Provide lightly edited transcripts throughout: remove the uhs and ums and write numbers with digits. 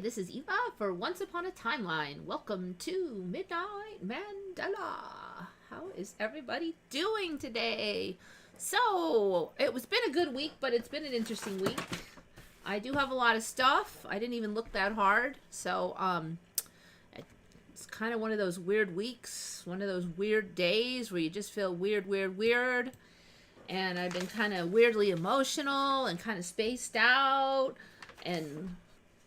this is Eva for Once Upon a Timeline. Welcome to Midnight Mandela. How is everybody doing today? So, it was been a good week, but it's been an interesting week. I do have a lot of stuff. I didn't even look that hard. So, it's kind of one of those weird weeks, one of those weird days where you just feel weird. And I've been kind of weirdly emotional and kind of spaced out and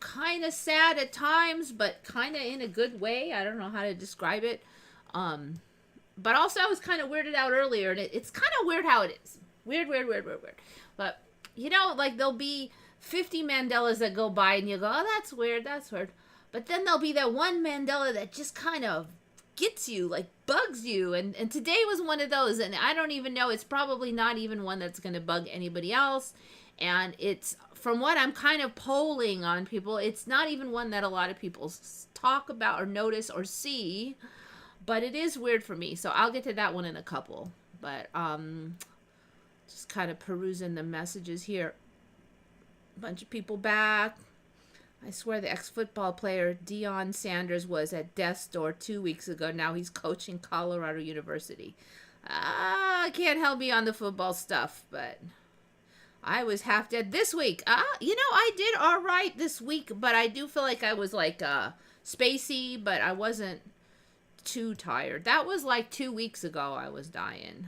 kind of sad at times, but kind of in a good way. I don't know how to describe it. But also I was kind of weirded out earlier, and it's kind of weird how it is. Weird. But, you know, like there'll be 50 Mandelas that go by and you go, oh, that's weird. But then there'll be that one Mandela that just kind of gets you, like bugs you. And today was one of those, and I don't even know. It's probably not even one that's going to bug anybody else. And it's, from what I'm kind of polling on people, it's not even one that a lot of people talk about or notice or see, but it is weird for me. So I'll get to that one in a couple. But just kind of perusing the messages here. A bunch of people back. I swear the ex-football player Deion Sanders was at death's door 2 weeks ago. Now he's coaching Colorado University. I can't help me on the football stuff, but I was half dead this week. You know, I did all right this week, but I do feel like I was like spacey, but I wasn't too tired. That was like 2 weeks ago I was dying.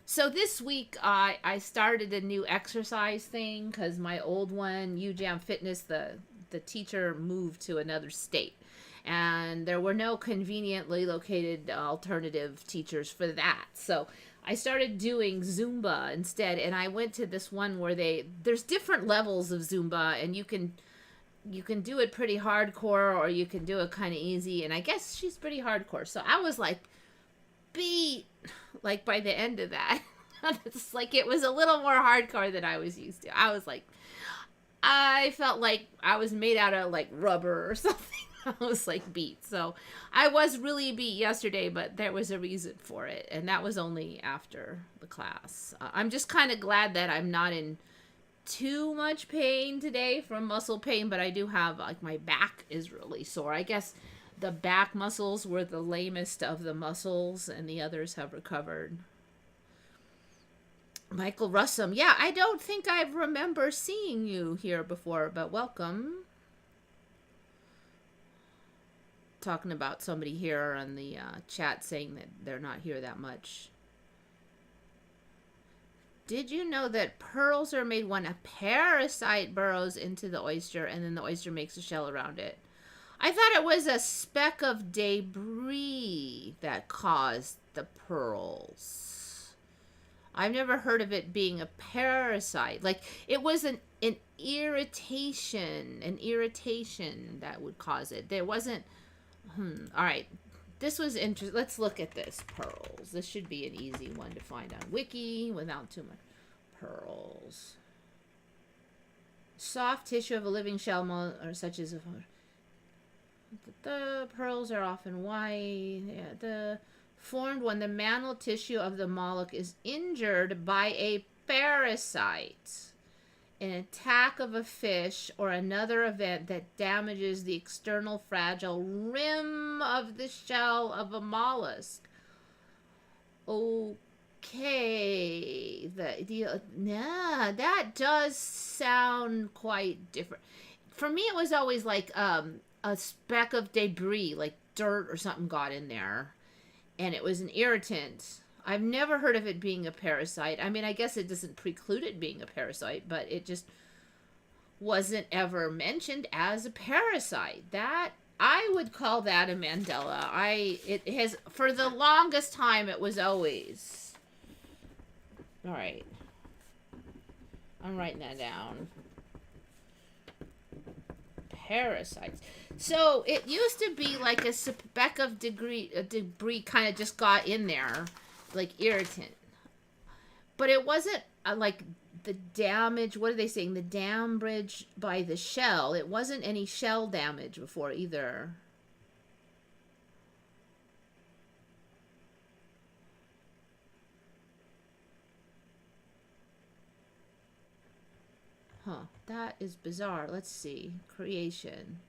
So this week I started a new exercise thing because my old one, UJAM Fitness, the teacher moved to another state. And there were no conveniently located alternative teachers for that. So I started doing Zumba instead, and I went to this one where there's different levels of Zumba, and you can do it pretty hardcore, or you can do it kind of easy, and I guess she's pretty hardcore. So I was like beat, like by the end of that. It's like it was a little more hardcore than I was used to. I felt like I was made out of like rubber or something. I was like beat. So I was really beat yesterday, but there was a reason for it. And that was only after the class. I'm just kind of glad that I'm not in too much pain today from muscle pain, but I do have, like, my back is really sore. I guess the back muscles were the lamest of the muscles, and the others have recovered. Michael Russum. Yeah, I don't think I remember seeing you here before, but welcome. Talking about somebody here on the chat saying that they're not here that much. Did you know that pearls are made when a parasite burrows into the oyster and then the oyster makes a shell around it? I thought it was a speck of debris that caused the pearls. I've never heard of it being a parasite. Like, it was an irritation that would cause it. There wasn't, all right. This was interesting. Let's look at this. Pearls. This should be an easy one to find on Wiki without too much. Pearls. Soft tissue of a living shell, or such as the pearls are often white. Yeah, formed when the mantle tissue of the mollusk is injured by a parasite, an attack of a fish, or another event that damages the external fragile rim of the shell of a mollusk. Okay, that does sound quite different. For me, it was always like a speck of debris, like dirt or something got in there, and it was an irritant. I've never heard of it being a parasite. I mean, I guess it doesn't preclude it being a parasite, but it just wasn't ever mentioned as a parasite. That, I would call that a Mandela. It has, for the longest time, it was always. All right. I'm writing that down. Parasites. So it used to be like a speck of debris kind of just got in there, like irritant. But it wasn't like the damage. What are they saying? The damage by the shell. It wasn't any shell damage before either. Huh. That is bizarre. Let's see. Creation.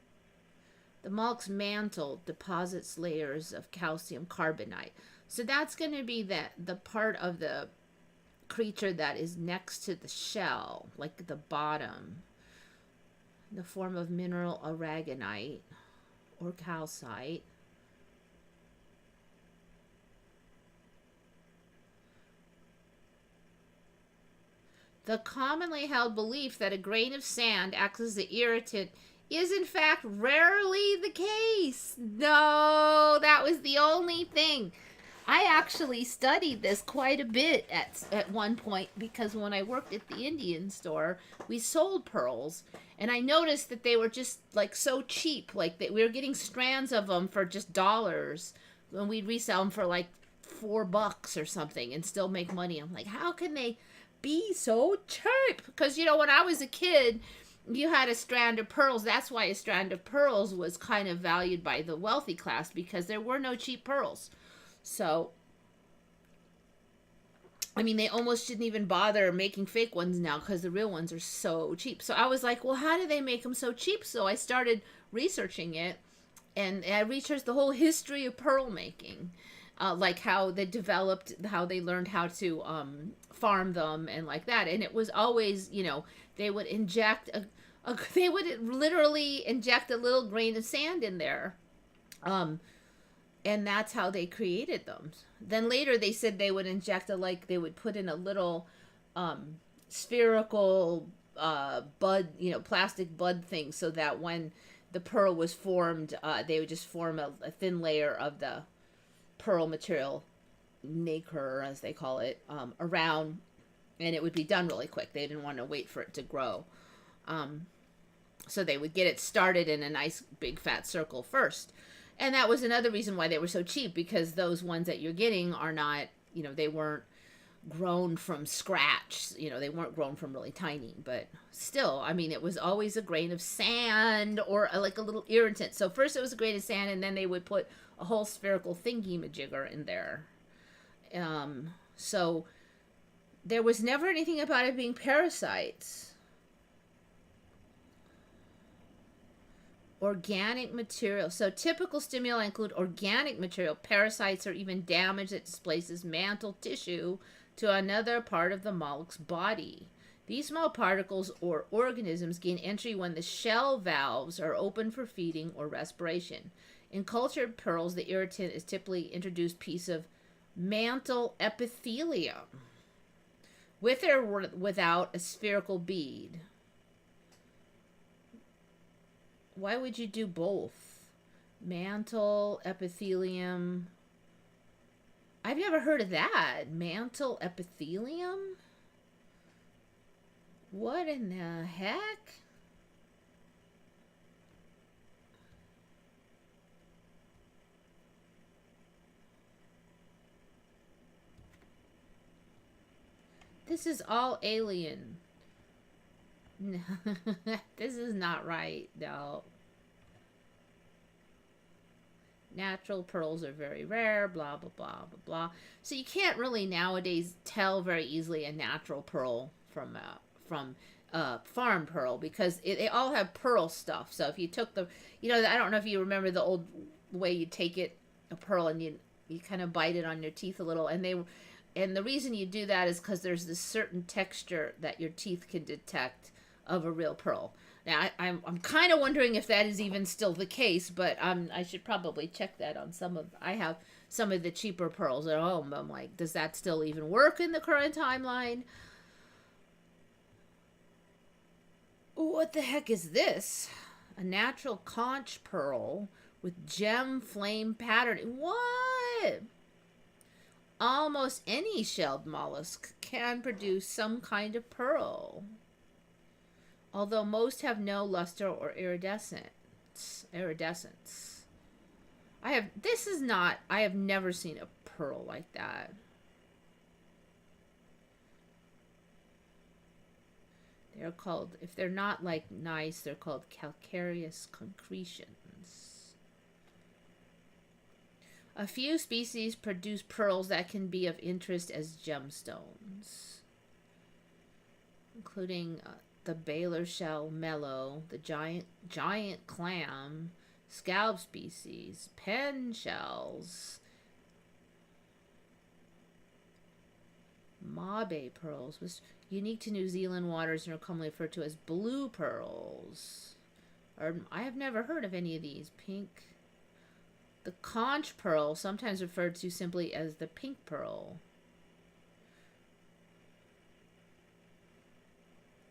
The mollusk's mantle deposits layers of calcium carbonate. So that's going to be the part of the creature that is next to the shell, like the bottom, in the form of mineral aragonite or calcite. The commonly held belief that a grain of sand acts as the irritant is in fact rarely the case. No, that was the only thing. I actually studied this quite a bit at one point, because when I worked at the Indian store, we sold pearls, and I noticed that they were just like so cheap. Like we were getting strands of them for just dollars, and we'd resell them for like $4 or something and still make money. I'm like, how can they be so cheap? Because, you know, when I was a kid, you had a strand of pearls. That's why a strand of pearls was kind of valued by the wealthy class, because there were no cheap pearls. So, I mean, they almost shouldn't even bother making fake ones now, because the real ones are so cheap. So I was like, well, how do they make them so cheap? So I started researching it, and I researched the whole history of pearl making. Like how they developed, how they learned how to farm them and like that. And it was always, you know, they would inject they would literally inject a little grain of sand in there. And that's how they created them. Then later they said they would inject they would put in a little spherical bud, you know, plastic bud thing, so that when the pearl was formed, they would just form a thin layer of the pearl material, nacre as they call it, around, and it would be done really quick. They didn't want to wait for it to grow. So they would get it started in a nice big fat circle first. And that was another reason why they were so cheap, because those ones that you're getting are not, you know, they weren't grown from scratch. You know, they weren't grown from really tiny, but still, I mean, it was always a grain of sand or like a little irritant. So first it was a grain of sand, and then they would put a whole spherical thingy-majigger in there. So there was never anything about it being parasites. Organic material. So typical stimuli include organic material, parasites, or even damage that displaces mantle tissue to another part of the mollusk's body. These small particles or organisms gain entry when the shell valves are open for feeding or respiration. In cultured pearls, the irritant is typically introduced piece of mantle epithelium, with or without a spherical bead. Why would you do both? Mantle epithelium. I've never heard of that. Mantle epithelium? What in the heck? This is all alien. This is not right, no. Natural pearls are very rare, blah, blah, blah, blah, blah. So you can't really nowadays tell very easily a natural pearl from farm pearl, because they all have pearl stuff. So if you took the, you know, I don't know if you remember the old way you take a pearl, and you kind of bite it on your teeth a little, and the reason you do that is because there's this certain texture that your teeth can detect of a real pearl. Now, I'm kind of wondering if that is even still the case, but I should probably check that on I have some of the cheaper pearls at home. I'm like, does that still even work in the current timeline? What the heck is this? A natural conch pearl with gem flame patterning. What? Almost any shelled mollusk can produce some kind of pearl, although most have no luster or iridescence. I have never seen a pearl like that. They're called, if they're not like nice, they're called calcareous concretions. A few species produce pearls that can be of interest as gemstones, including the Baylor shell mellow, the giant clam, Scallop species. Pen shells. Mabe pearls was unique to New Zealand waters and are commonly referred to as blue pearls. Or I have never heard of any of these. Pink. The conch pearl, sometimes referred to simply as the pink pearl.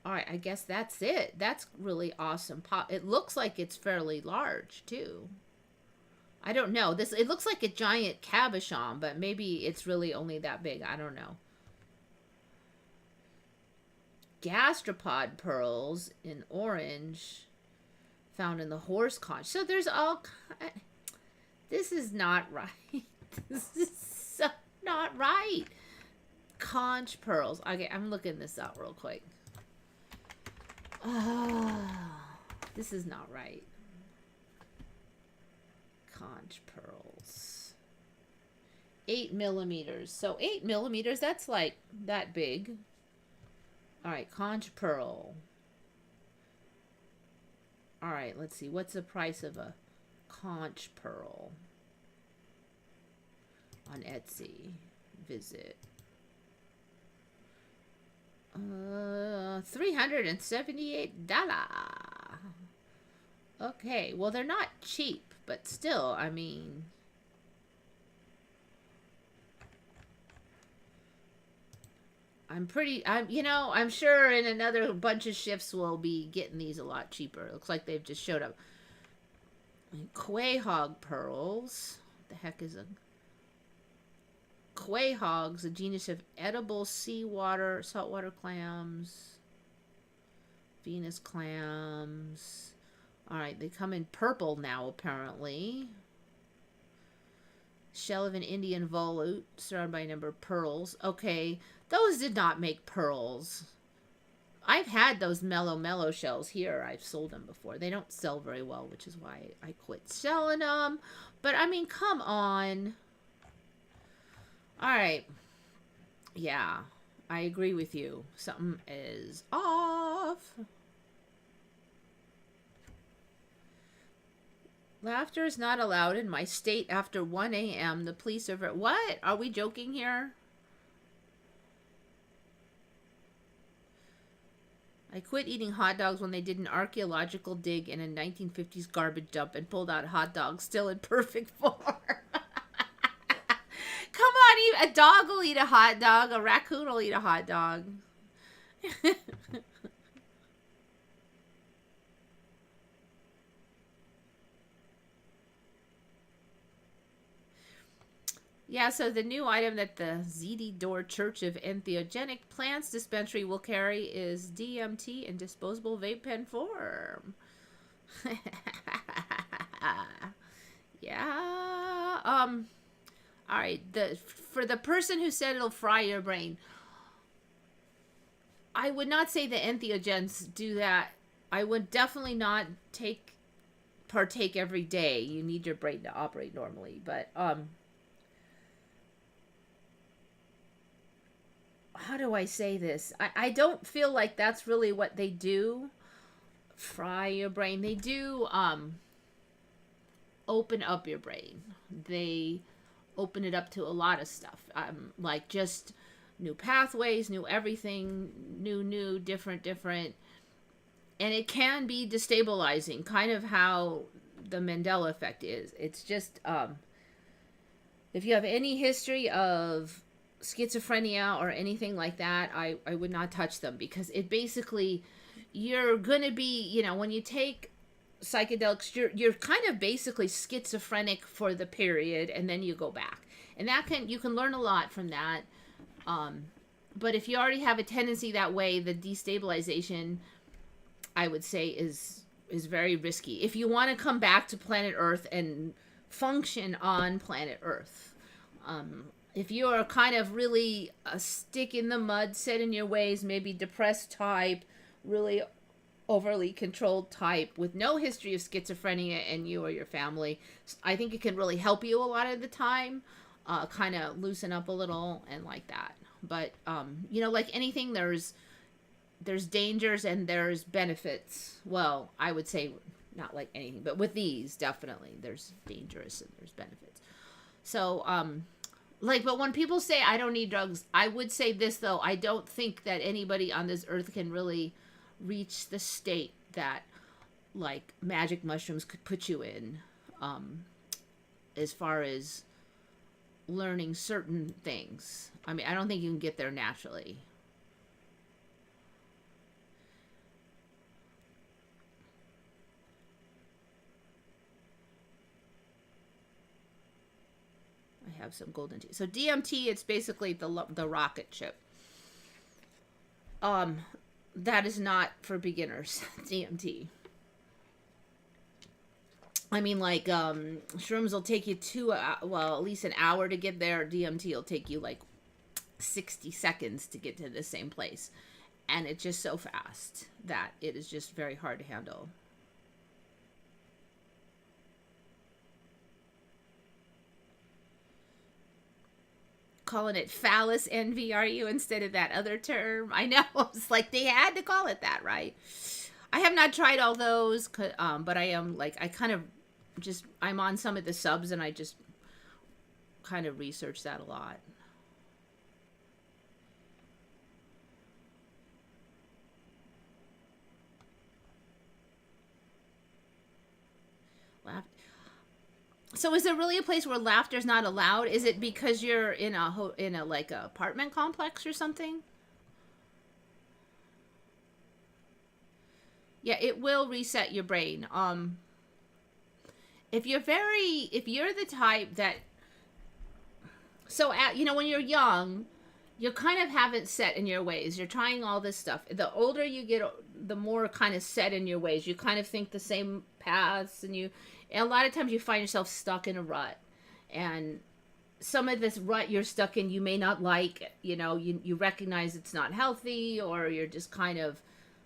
Alright, I guess that's it. That's really awesome. It looks like it's fairly large, too. I don't know. It looks like a giant cabochon, but maybe it's really only that big. I don't know. Gastropod pearls in orange, found in the horse conch. So there's all kind. This is not right. This is so not right. Conch pearls. Okay, I'm looking this up real quick. This is not right. Conch pearls. 8 millimeters. So 8 millimeters, that's like that big. Alright, conch pearl. Alright, let's see. What's the price of a conch pearl? On Etsy. Visit. $378. Okay, well they're not cheap, but still, I mean, I'm sure in another bunch of shifts we'll be getting these a lot cheaper. It looks like they've just showed up. Quahog pearls. What the heck is a quahogs? A genus of edible saltwater clams. Venus clams. Alright, they come in purple now, apparently. Shell of an Indian volute, surrounded by a number of pearls. Okay, those did not make pearls. I've had those mellow shells here. I've sold them before. They don't sell very well, which is why I quit selling them. But, I mean, come on. Alright. Yeah, I agree with you. Something is off. Laughter is not allowed in my state after 1 a.m. The police are... What? Are we joking here? I quit eating hot dogs when they did an archaeological dig in a 1950s garbage dump and pulled out hot dogs still in perfect form. Come on, a dog will eat a hot dog. A raccoon will eat a hot dog. Yeah, so the new item that the ZD Door Church of Entheogenic Plants Dispensary will carry is DMT in disposable vape pen form. Yeah. All right. For the person who said it'll fry your brain, I would not say the entheogens do that. I would definitely not partake every day. You need your brain to operate normally, but how do I say this? I don't feel like that's really what they do. Fry your brain. They do open up your brain. They open it up to a lot of stuff. Like just new pathways, new everything, new, different. And it can be destabilizing, kind of how the Mandela effect is. It's just, if you have any history of schizophrenia or anything like that, I would not touch them, because it basically, you're going to be, when you take psychedelics, you're kind of basically schizophrenic for the period, and then you go back. And you can learn a lot from that. But if you already have a tendency that way, the destabilization, I would say, is very risky. If you want to come back to planet Earth and function on planet Earth, if you are kind of really a stick in the mud, set in your ways, maybe depressed type, really overly controlled type with no history of schizophrenia in you or your family, I think it can really help you a lot of the time, kind of loosen up a little and like that. But, like anything, there's dangers and there's benefits. Well, I would say not like anything, but with these, definitely, there's dangerous and there's benefits. So, like, but when people say I don't need drugs, I would say this though: I don't think that anybody on this earth can really reach the state that like magic mushrooms could put you in, as far as learning certain things. I mean, I don't think you can get there naturally. I have some golden tea. So DMT, it's basically the rocket ship. That is not for beginners. DMT. I mean, like, shrooms will take you well, at least an hour to get there. DMT will take you like 60 seconds to get to the same place. And it's just so fast that it is just very hard to handle. Calling it phallus envy, are you, instead of that other term? I know. It's like they had to call it that, right? I have not tried all those, but I am like, I kind of just, I'm on some of the subs and I just kind of research that a lot. So is there really a place where laughter is not allowed? Is it because you're in a like a apartment complex or something? Yeah, it will reset your brain. If you're the type that, so when you're young, you kind of haven't set in your ways. You're trying all this stuff. The older you get, the more kind of set in your ways. You kind of think the same paths, and a lot of times you find yourself stuck in a rut. And some of this rut you're stuck in, you may not like. You recognize it's not healthy, or you're just kind of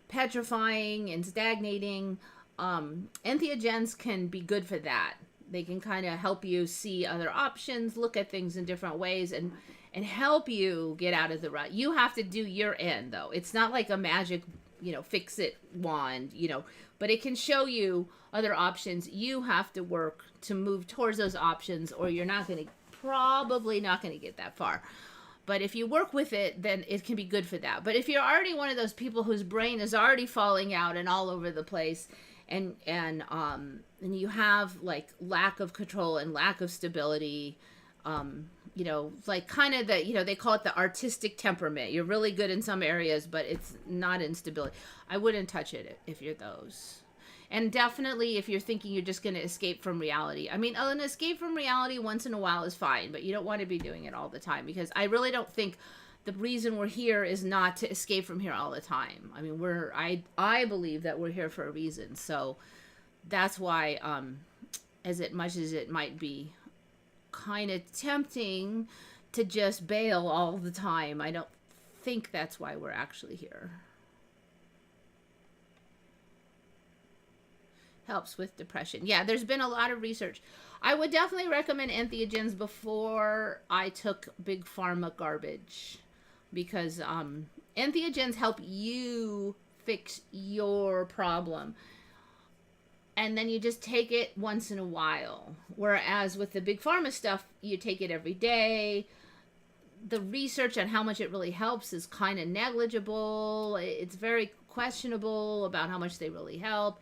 petrifying and stagnating. Entheogens can be good for that. They can kind of help you see other options, look at things in different ways, and help you get out of the rut. You have to do your end, though. It's not like a magic, fix it wand, but it can show you other options. You have to work to move towards those options, or you're probably not going to get that far. But if you work with it, then it can be good for that. But if you're already one of those people whose brain is already falling out and all over the place, and you have like lack of control and lack of stability, like kind of they call it the artistic temperament. You're really good in some areas, but it's not in stability. I wouldn't touch it if you're those. And definitely if you're thinking you're just going to escape from reality. I mean, an escape from reality once in a while is fine, but you don't want to be doing it all the time, because I really don't think the reason we're here is not to escape from here all the time. I mean, I believe that we're here for a reason. So that's why, as much as it might be kind of tempting to just bail all the time, I don't think that's why we're actually here. Helps with depression. Yeah, there's been a lot of research. I would definitely recommend entheogens before I took big pharma garbage, because entheogens help you fix your problem. And then you just take it once in a while. Whereas with the big pharma stuff, you take it every day. The research on how much it really helps is kind of negligible. It's very questionable about how much they really help.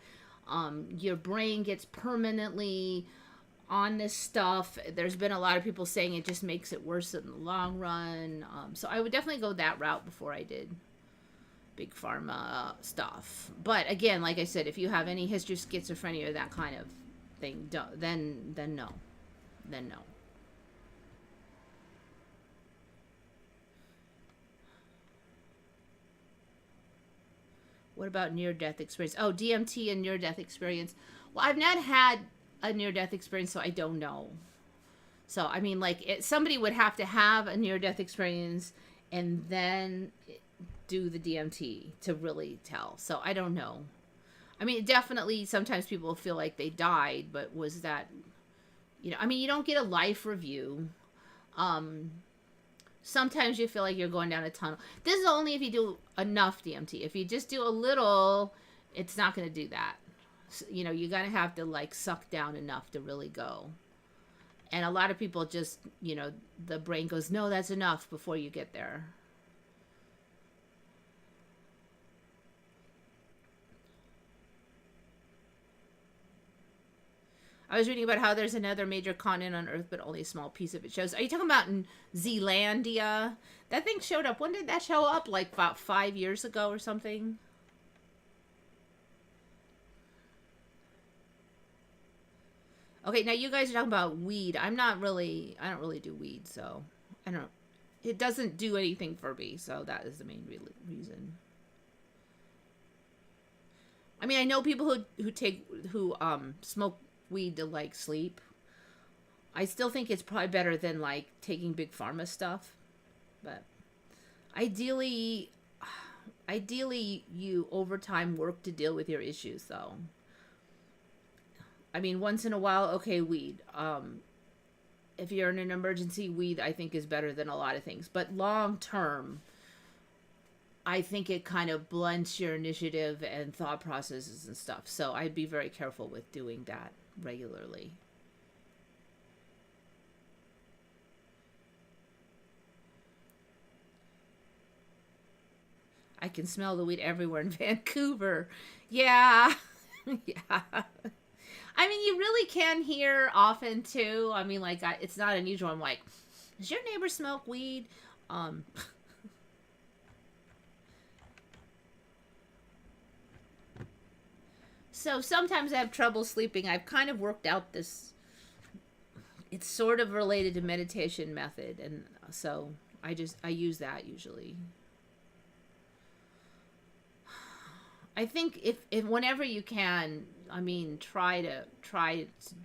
Your brain gets permanently on this stuff. There's been a lot of people saying it just makes it worse in the long run. So I would definitely go that route before I did big pharma stuff. But again, like I said, if you have any history of schizophrenia or that kind of thing, then no. Then no. What about near-death experience? Oh, DMT and near-death experience. Well, I've not had a near-death experience, so I don't know. So, I mean, like, somebody would have to have a near-death experience and then do the DMT to really tell. So, I don't know. I mean, definitely sometimes people feel like they died, but was that, I mean, you don't get a life review. Sometimes you feel like you're going down a tunnel. This is only if you do enough DMT. If you just do a little, it's not going to do that. You know, you're gonna have to like suck down enough to really go. And a lot of people just, you know, the brain goes, no, that's enough before you get there. I was reading about how there's another major continent on Earth, but only a small piece of it shows. Are you talking about in Zealandia? That thing showed up. When did that show up? Like about 5 years ago or something? Okay, now you guys are talking about weed. I don't really do weed, so I don't, it doesn't do anything for me, so that is the main reason. I mean, I know people who smoke weed to like sleep. I still think it's probably better than like taking big pharma stuff, but ideally, you over time work to deal with your issues though. I mean, once in a while, okay, weed. If you're in an emergency, weed I think is better than a lot of things. But long term, I think it kind of blunts your initiative and thought processes and stuff. So I'd be very careful with doing that regularly. I can smell the weed everywhere in Vancouver. Yeah. Yeah. I mean, you really can hear often too. I mean, like, it's not unusual. I'm like, does your neighbor smoke weed? Um, so sometimes I have trouble sleeping. I've kind of worked out this. It's sort of related to meditation method, and so I use that usually. I think if whenever you can, I mean, try to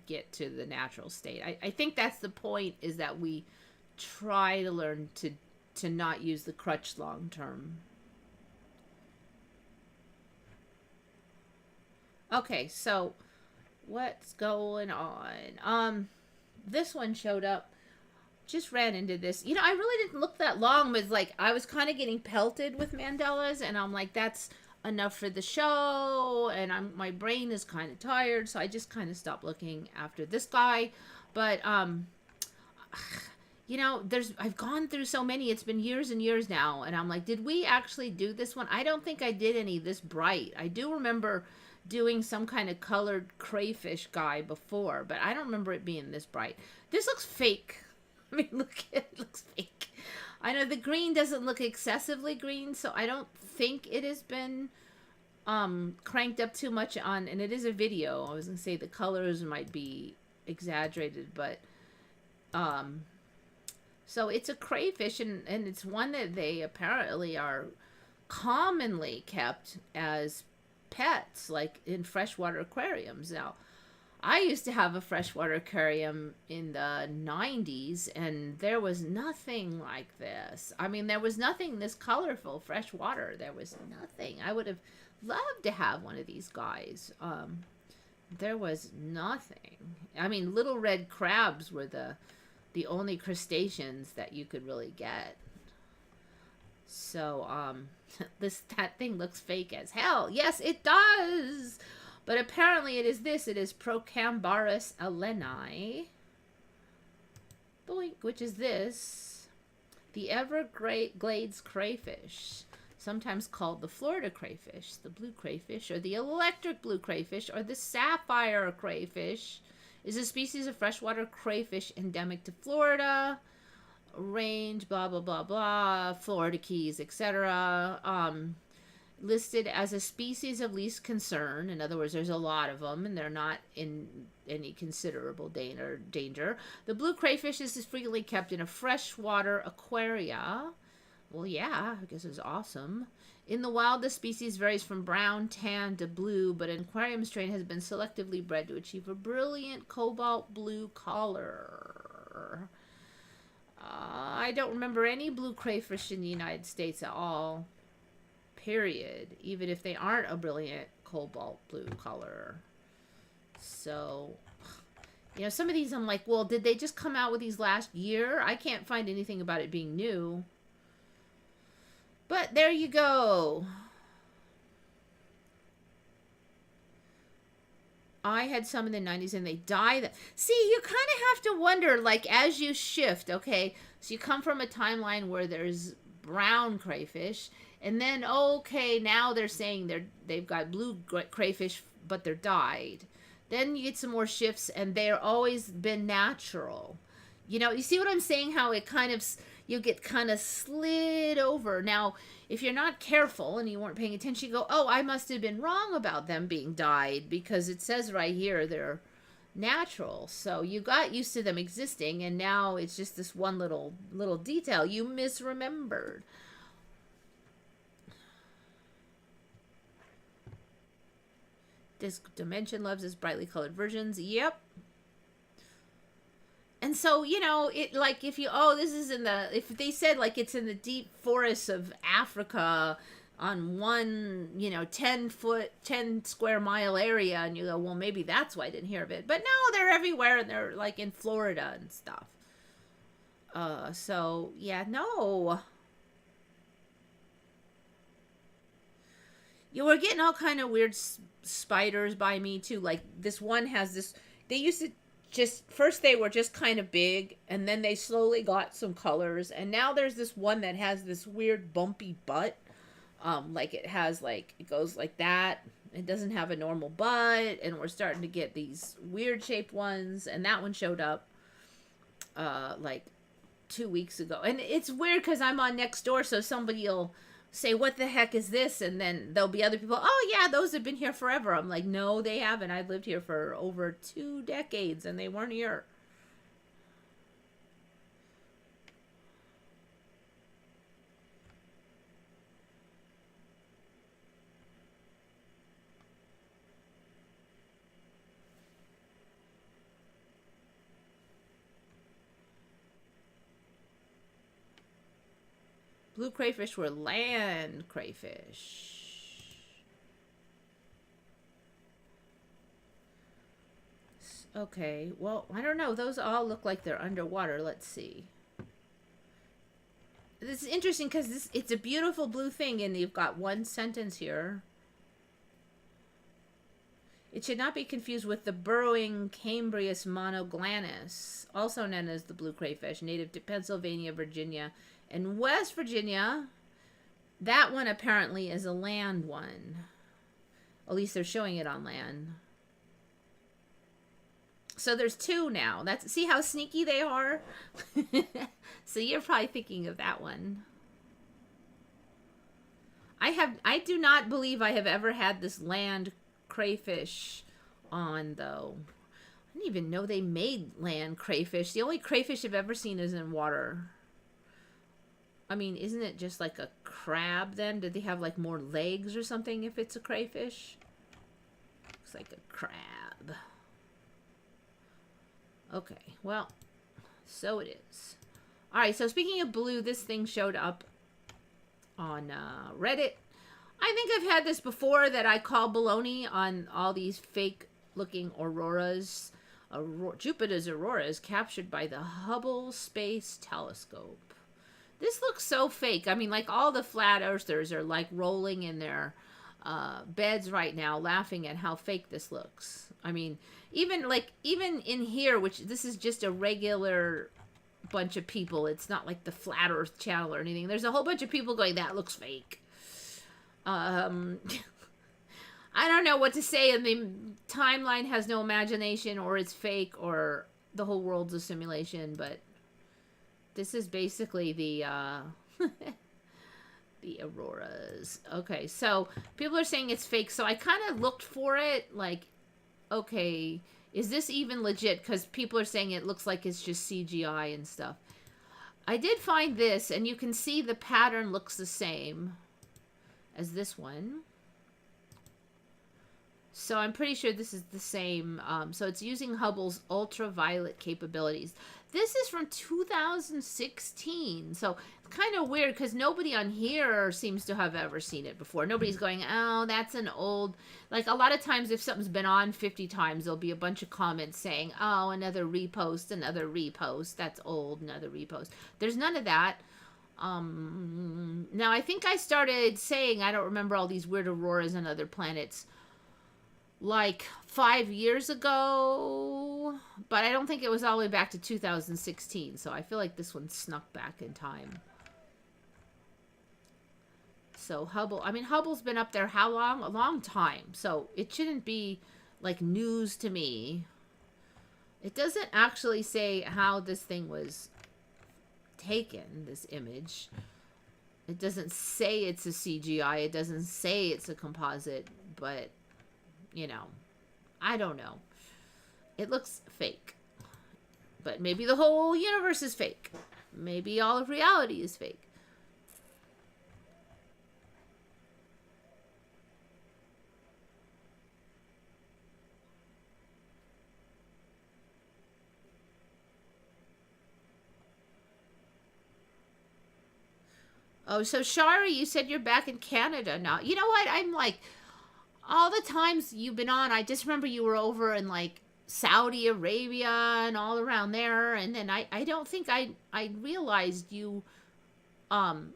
get to the natural state. I think that's the point, is that we try to learn to not use the crutch long term. Okay, so what's going on? This one showed up. Just ran into this. You know, I really didn't look that long, but like I was kind of getting pelted with Mandelas, and I'm like, that's enough for the show, and my brain is kind of tired, so I just kind of stopped looking after this guy. But you know, I've gone through so many. It's been years and years now, and I'm like, did we actually do this one? I don't think I did any this bright. I do remember doing some kind of colored crayfish guy before, but I don't remember it being this bright. This looks fake. I mean, look, it looks fake. I know the green doesn't look excessively green, so I don't think it has been cranked up too much on, and it is a video. I was going to say the colors might be exaggerated, but so it's a crayfish, and it's one that they apparently are commonly kept as pets, like in freshwater aquariums. Now, I used to have a freshwater aquarium in the 90s, and there was nothing like this. I mean, there was nothing this colorful, freshwater. There was nothing. I would have loved to have one of these guys. There was nothing. I mean, little red crabs were the only crustaceans that you could really get. So, that thing looks fake as hell. Yes, it does. But apparently it is this. It is Procambarus aleni. Boink, which is this. The Everglades crayfish. Sometimes called the Florida crayfish, the blue crayfish, or the electric blue crayfish, or the sapphire crayfish, is a species of freshwater crayfish endemic to Florida. Range, blah, blah, blah, blah, Florida Keys, etc. Listed as a species of least concern. In other words, there's a lot of them, and they're not in any considerable danger. The blue crayfish is frequently kept in a freshwater aquaria. Well, yeah, I guess it's awesome. In the wild, the species varies from brown, tan to blue, but an aquarium strain has been selectively bred to achieve a brilliant cobalt blue color. I don't remember any blue crayfish in the United States at all. Period. Even if they aren't a brilliant cobalt blue color. So, you know, some of these I'm like, well, did they just come out with these last year? I can't find anything about it being new. But there you go. I had some in the 90s and they die. See, you kind of have to wonder, like, as you shift, okay? So you come from a timeline where there's brown crayfish, and then, okay, now they're saying they've got blue crayfish, but they're dyed. Then you get some more shifts, and they're always been natural. You know, you see what I'm saying? How it kind of, you get kind of slid over. Now, if you're not careful and you weren't paying attention, you go, oh, I must have been wrong about them being dyed, because it says right here they're natural. So you got used to them existing, and now it's just this one little detail you misremembered. This dimension loves its brightly colored versions. Yep. And so, you know, it, like, if you, oh, this is in the, if they said, like, it's in the deep forests of Africa on one, you know, 10 square mile area, and you go, well, maybe that's why I didn't hear of it. But no, they're everywhere, and they're, like, in Florida and stuff. So, yeah, no. You were getting all kind of weird spiders by me, too. Like, this one has this, they used to, just first they were just kind of big, and then they slowly got some colors, and now there's this one that has this weird bumpy butt. Like it has, like, it goes like that. It doesn't have a normal butt, and we're starting to get these weird shaped ones, and that one showed up like 2 weeks ago. And it's weird because I'm on Nextdoor, so somebody'll say, what the heck is this? And then there'll be other people, oh yeah, those have been here forever. I'm like, no, they haven't. I've lived here for over 2 decades, and they weren't here. Blue crayfish were land crayfish. Okay, well, I don't know. Those all look like they're underwater. Let's see. This is interesting because it's a beautiful blue thing, and you've got one sentence here. It should not be confused with the burrowing Cambrius monoglanus, also known as the blue crayfish, native to Pennsylvania, Virginia, and West Virginia. That one apparently is a land one. At least they're showing it on land. So there's 2 now. See how sneaky they are? So you're probably thinking of that one. I do not believe I have ever had this land crayfish on, though. I didn't even know they made land crayfish. The only crayfish I've ever seen is in water. I mean, isn't it just like a crab then? Did they have like more legs or something if it's a crayfish? Looks like a crab. Okay, well, so it is. Alright, so speaking of blue, this thing showed up on Reddit. I think I've had this before, that I call baloney on all these fake looking auroras. Jupiter's auroras captured by the Hubble Space Telescope. This looks so fake. I mean, like, all the flat earthers are like rolling in their beds right now, laughing at how fake this looks. I mean, even in here, which this is just a regular bunch of people. It's not like the Flat Earth channel or anything. There's a whole bunch of people going, that looks fake. I don't know what to say. And the timeline has no imagination, or it's fake, or the whole world's a simulation. But this is basically the the auroras. Okay, so people are saying it's fake. So I kind of looked for it, like, okay, is this even legit? Because people are saying it looks like it's just CGI and stuff. I did find this, and you can see the pattern looks the same as this one. So I'm pretty sure this is the same. So it's using Hubble's ultraviolet capabilities. This is from 2016. So it's kind of weird because nobody on here seems to have ever seen it before. Nobody's going, oh, that's an old... Like, a lot of times if something's been on 50 times, there'll be a bunch of comments saying, oh, another repost, that's old, another repost. There's none of that. Now, I think I started saying, I don't remember all these weird auroras on other planets, like 5 years ago, but I don't think it was all the way back to 2016. So I feel like this one snuck back in time. So Hubble, I mean, Hubble's been up there how long? A long time. So it shouldn't be like news to me. It doesn't actually say how this thing was taken, this image. It doesn't say it's a CGI. It doesn't say it's a composite, but, you know, I don't know. It looks fake. But maybe the whole universe is fake. Maybe all of reality is fake. Oh, so Shari, you said you're back in Canada now. You know what? I'm like, all the times you've been on, I just remember you were over in like Saudi Arabia and all around there. And then I don't think I realized you um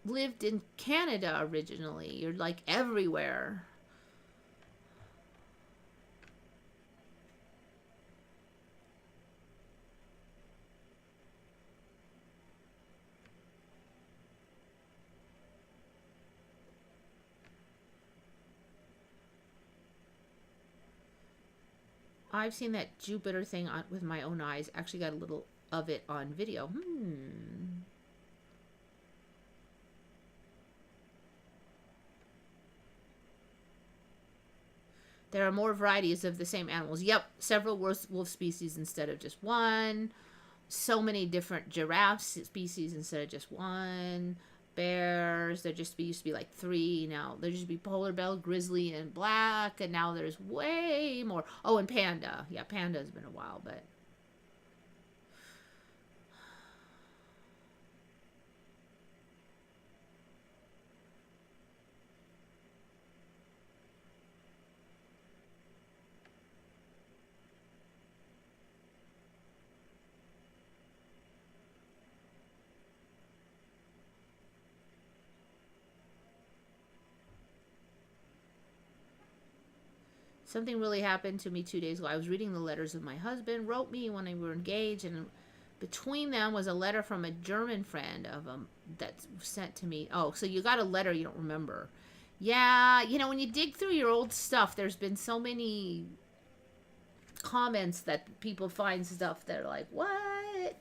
lived in Canada originally. You're like everywhere. I've seen that Jupiter thing on, with my own eyes. Actually got a little of it on video. There are more varieties of the same animals. Yep, several wolf species instead of just one. So many different giraffe species instead of just one. Bears, there used to be like three. Now there used to be polar bear, grizzly, and black, and now there's way more. Oh, and panda. Yeah, panda has been a while, but something really happened to me 2 days ago. I was reading the letters of my husband wrote me when we were engaged, and between them was a letter from a German friend of him that sent to me. Oh, so you got a letter you don't remember. Yeah, you know, when you dig through your old stuff, there's been so many comments that people find stuff that are like, what?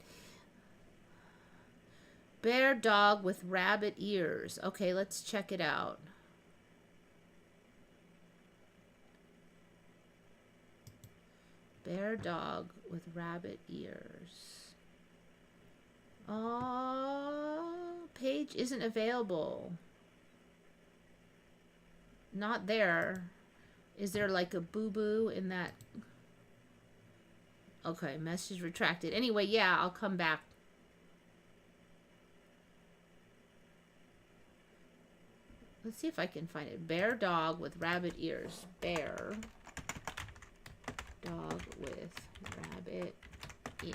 Bear dog with rabbit ears. Okay, let's check it out. Bear dog with rabbit ears. Oh, page isn't available. Not there. Is there like a boo-boo in that? Okay, message retracted. Anyway, yeah, I'll come back. Let's see if I can find it. Bear dog with rabbit ears. Bear dog with rabbit ears.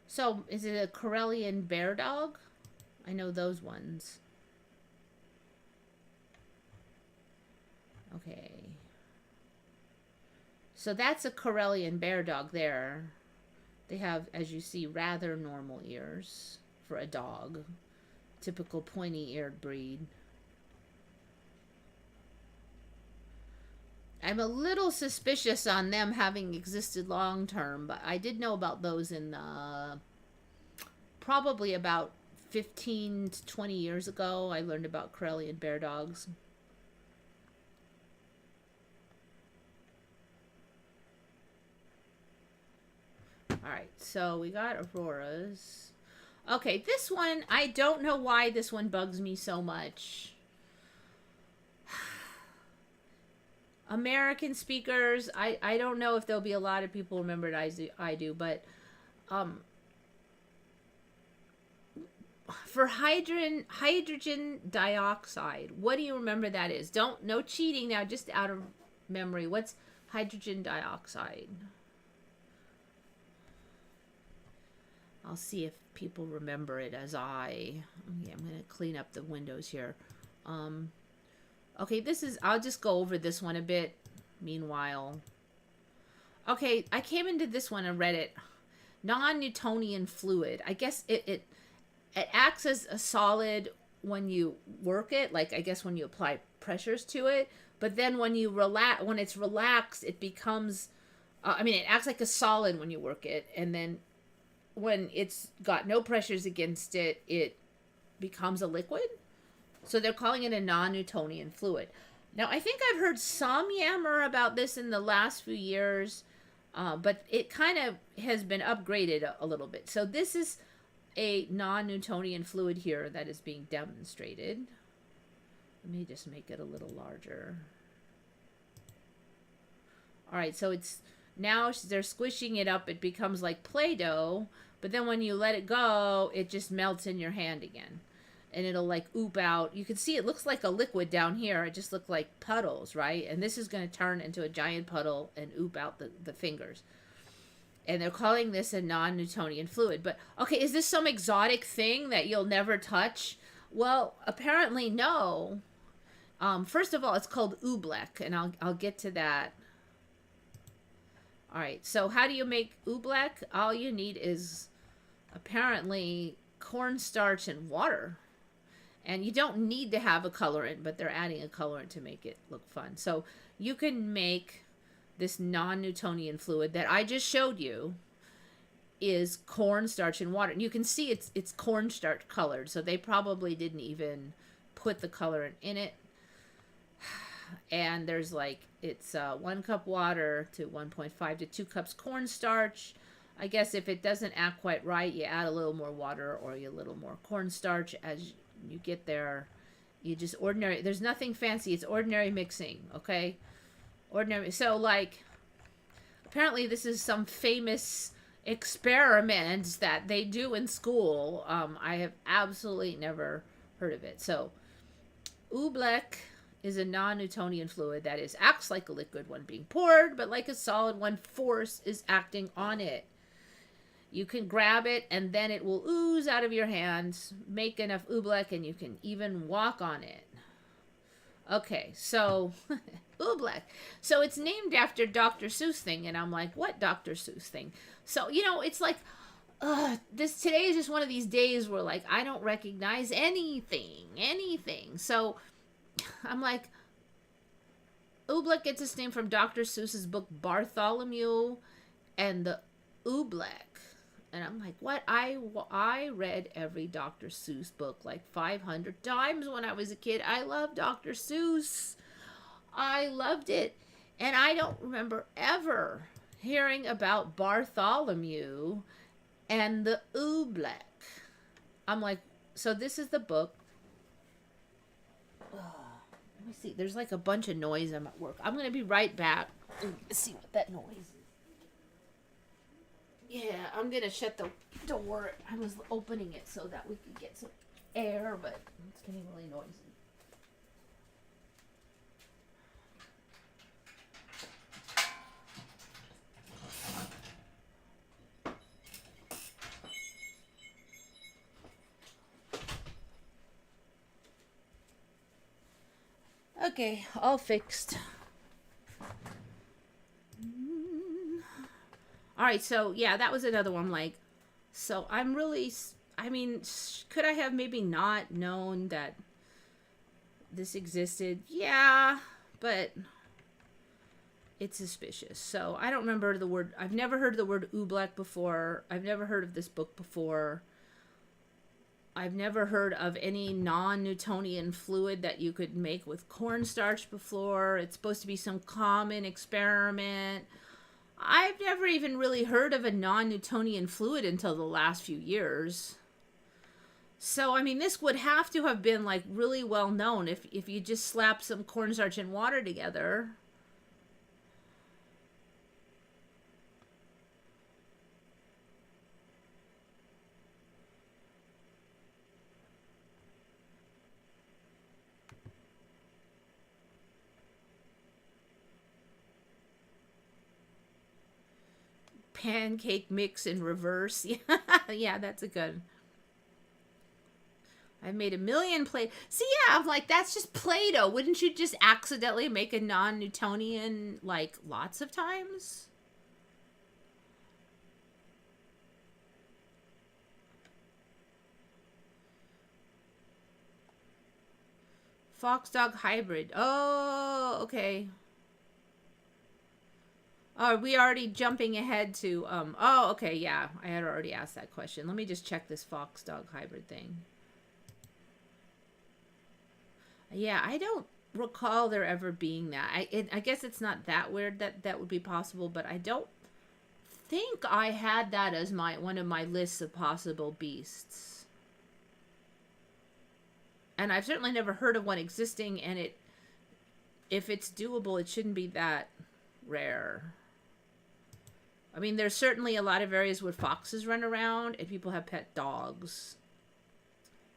So, is it a Karelian bear dog? I know those ones. Okay. So that's a Karelian bear dog there. They have, as you see, rather normal ears for a dog. Typical pointy-eared breed. I'm a little suspicious on them having existed long term, but I did know about those in probably about 15 to 20 years ago. I learned about Karelian bear dogs. Alright, so we got auroras. Okay, this one, I don't know why this one bugs me so much. American speakers, I don't know if there'll be a lot of people remember it. I do, but for hydrogen dioxide, what do you remember that is? No cheating now, just out of memory. What's hydrogen dioxide? I'll see if people remember it as I. Okay, I'm going to clean up the windows here. Okay, I'll just go over this one a bit. Meanwhile. Okay, I came into this one and read it. Non-Newtonian fluid. I guess it acts as a solid when you work it, like I guess when you apply pressures to it. But then when it's relaxed, it becomes. It acts like a solid when you work it, and then when it's got no pressures against it, it becomes a liquid. So they're calling it a non-Newtonian fluid. Now, I think I've heard some yammer about this in the last few years, but it kind of has been upgraded a little bit. So this is a non-Newtonian fluid here that is being demonstrated. Let me just make it a little larger. All right, so now they're squishing it up. It becomes like Play-Doh, but then when you let it go, it just melts in your hand again. And it'll like oop out. You can see it looks like a liquid down here. It just looked like puddles, right? And this is going to turn into a giant puddle and oop out the fingers. And they're calling this a non-Newtonian fluid. But, okay, is this some exotic thing that you'll never touch? Well, apparently no. First of all, it's called oobleck, and I'll get to that. All right, so how do you make oobleck? All you need is apparently cornstarch and water. And you don't need to have a colorant, but they're adding a colorant to make it look fun. So you can make this non-Newtonian fluid that I just showed you is cornstarch and water. And you can see it's cornstarch colored, so they probably didn't even put the colorant in it. And there's it's 1 cup water to 1.5 to 2 cups cornstarch. I guess if it doesn't act quite right, you add a little more water or a little more cornstarch as you get there. You just ordinary, there's nothing fancy. It's ordinary mixing, okay? Ordinary. So apparently this is some famous experiments that they do in school. I have absolutely never heard of it. So oobleck is a non-Newtonian fluid that acts like a liquid when being poured, but like a solid when force is acting on it. You can grab it and then it will ooze out of your hands, make enough oobleck, and you can even walk on it. Okay, so oobleck. So it's named after Dr. Seuss thing, and I'm like, what Dr. Seuss thing? So, it's like, today is just one of these days where I don't recognize anything. So I'm like, oobleck gets its name from Dr. Seuss's book Bartholomew and the Oobleck. And I'm like, what? I read every Dr. Seuss book 500 times when I was a kid. I love Dr. Seuss. I loved it. And I don't remember ever hearing about Bartholomew and the Oobleck. I'm like, so this is the book. Let me see. There's a bunch of noise. I'm at work. I'm going to be right back. Let's see what that noise is. Yeah, I'm going to shut the door. I was opening it so that we could get some air, but it's getting really noisy. Okay, all fixed. All right, so yeah, that was another one. So I'm really, could I have maybe not known that this existed? Yeah, but it's suspicious. So I don't remember the word. I've never heard the word oobleck before. I've never heard of this book before. I've never heard of any non-Newtonian fluid that you could make with cornstarch before. It's supposed to be some common experiment. I've never even really heard of a non-Newtonian fluid until the last few years. So, this would have to have been really well known if you just slap some cornstarch and water together. Pancake mix in reverse. Yeah, that's a good. I've made a million Play. See, yeah, I'm like, that's just Play-Doh. Wouldn't you just accidentally make a non-Newtonian, like, lots of times? Fox dog hybrid. Oh, okay. Are we already jumping ahead to, oh, okay, yeah. I had already asked that question. Let me just check this fox dog hybrid thing. Yeah, I don't recall there ever being that. I guess it's not that weird that that would be possible, but I don't think I had that as one of my lists of possible beasts. And I've certainly never heard of one existing, and if it's doable, it shouldn't be that rare. I mean, there's certainly a lot of areas where foxes run around and people have pet dogs.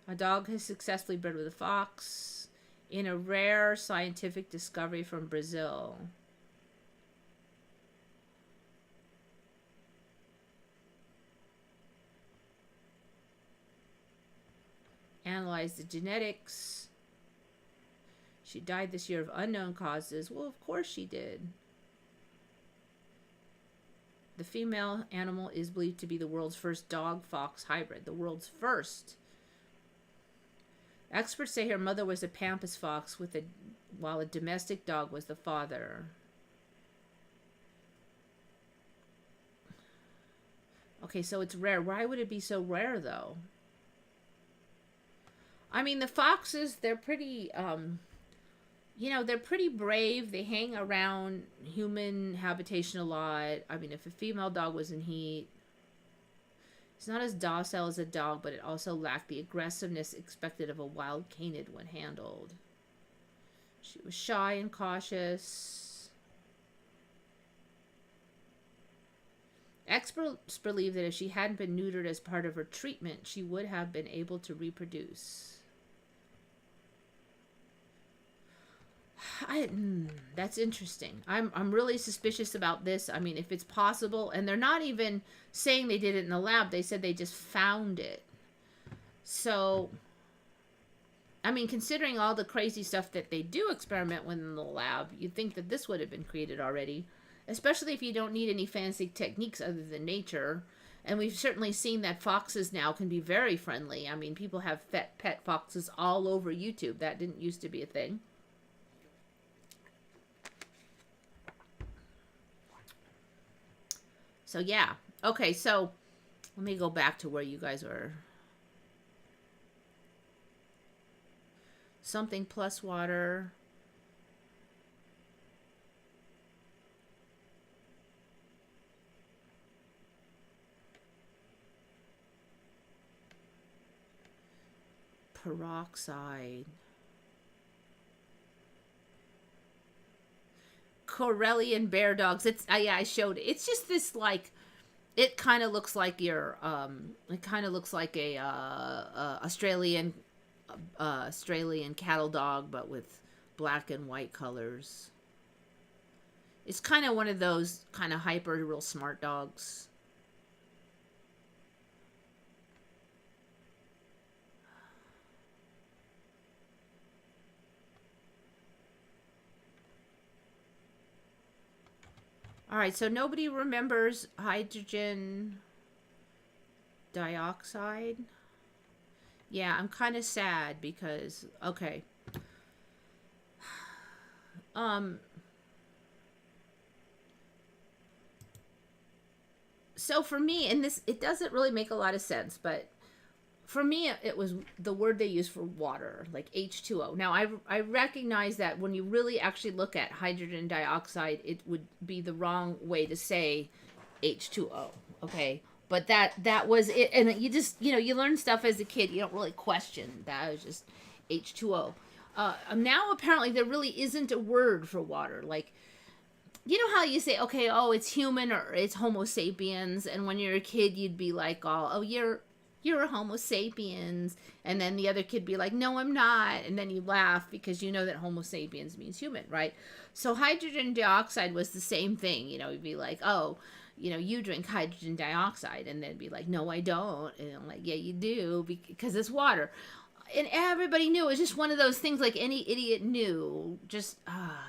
A dog has successfully bred with a fox in a rare scientific discovery from Brazil. Analyzed the genetics. She died this year of unknown causes. Well, of course she did. The female animal is believed to be the world's first dog-fox hybrid. The world's first. Experts say her mother was a pampas fox while a domestic dog was the father. Okay, so it's rare. Why would it be so rare, though? I mean, the foxes, they're pretty, they're pretty brave. They hang around human habitation a lot. I mean, if a female dog was in heat, it's not as docile as a dog, but it also lacked the aggressiveness expected of a wild canid when handled. She was shy and cautious. Experts believe that if she hadn't been neutered as part of her treatment, she would have been able to reproduce. That's interesting. I'm really suspicious about this. I mean, if it's possible, and they're not even saying they did it in the lab. They said they just found it. So, I mean, considering all the crazy stuff that they do experiment with in the lab, you'd think that this would have been created already, especially if you don't need any fancy techniques other than nature. And we've certainly seen that foxes now can be very friendly. I mean, people have pet foxes all over YouTube. That didn't used to be a thing. So, yeah. Okay, so let me go back to where you guys were. Something plus water. Peroxide. Corellian bear dogs. It's yeah, I showed it. It's just this like, it kind of looks like your it kind of looks like a Australian cattle dog, but with black and white colors. It's kind of one of those kind of hyper real smart dogs. All right, so nobody remembers hydrogen dioxide. Yeah, I'm kind of sad because, okay. So for me, and this, it doesn't really make a lot of sense, but for me, it was the word they use for water, like H2O. Now, I recognize that when you really actually look at hydrogen dioxide, it would be the wrong way to say H2O, okay? But that was it, and you just, you learn stuff as a kid. You don't really question that. It was just H2O. Now, apparently, there really isn't a word for water. Like, you know how you say, okay, oh, it's human or it's Homo sapiens, and when you're a kid, you'd be like, oh, you're a Homo sapiens, and then the other kid be like, no, I'm not, and then you laugh because you know that Homo sapiens means human, right? So hydrogen dioxide was the same thing. You'd be like, oh, you drink hydrogen dioxide, and then be like, no, I don't, and I'm like, yeah, you do, because it's water. and everybody knew. It was just one of those things like any idiot knew. Just,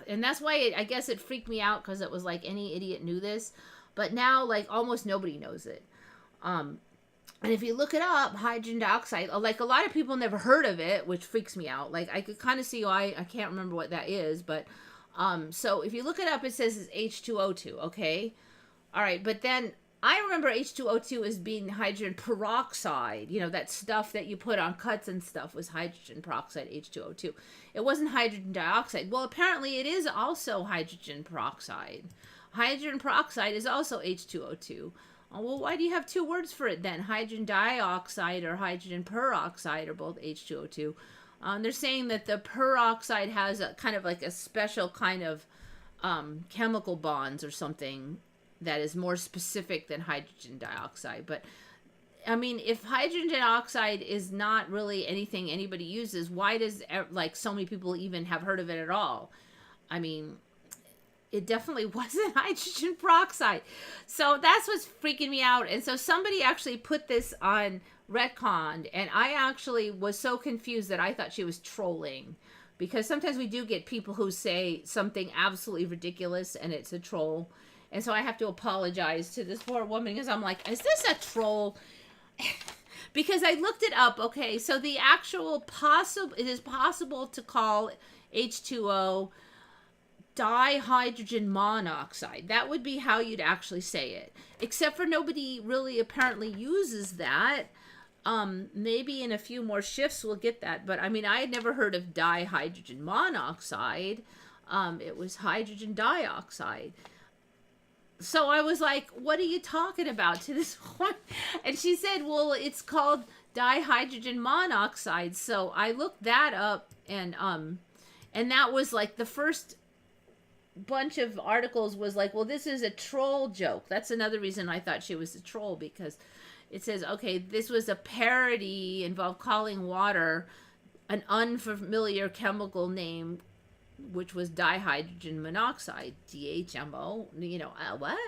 and that's why I guess it freaked me out, because it was like any idiot knew this. But now, like, almost nobody knows it. And if you look it up, hydrogen dioxide, like, a lot of people never heard of it, which freaks me out. Like, I could kind of see why. I can't remember what that is, but so if you look it up, it says it's H2O2, okay? All right, but then I remember H2O2 as being hydrogen peroxide. You know, that stuff that you put on cuts and stuff was hydrogen peroxide, H2O2. It wasn't hydrogen dioxide. Well, apparently it is also hydrogen peroxide. Hydrogen peroxide is also H2O2. Well, why do you have two words for it then? Hydrogen dioxide or hydrogen peroxide are both H2O2. They're saying that the peroxide has a kind of like a special kind of chemical bonds or something that is more specific than hydrogen dioxide. But I mean, if hydrogen dioxide is not really anything anybody uses, why does like so many people even have heard of it at all? I mean, it definitely wasn't hydrogen peroxide. So that's what's freaking me out. And so somebody actually put this on retconned, and I actually was so confused that I thought she was trolling, because sometimes we do get people who say something absolutely ridiculous and it's a troll. And so I have to apologize to this poor woman, because I'm like, is this a troll? Because I looked it up. Okay, so the actual it is possible to call H2O dihydrogen monoxide. That would be how you'd actually say it, except for nobody really apparently uses that. Maybe in a few more shifts we'll get that, but I mean, I had never heard of dihydrogen monoxide. It was hydrogen dioxide. So I was like, what are you talking about, to this one? And she said, well, it's called dihydrogen monoxide. So I looked that up, and that was like the first bunch of articles was like, well, this is a troll joke. That's another reason I thought she was a troll, because it says, okay, this was a parody, involved calling water an unfamiliar chemical name, which was dihydrogen monoxide, DHMO, what?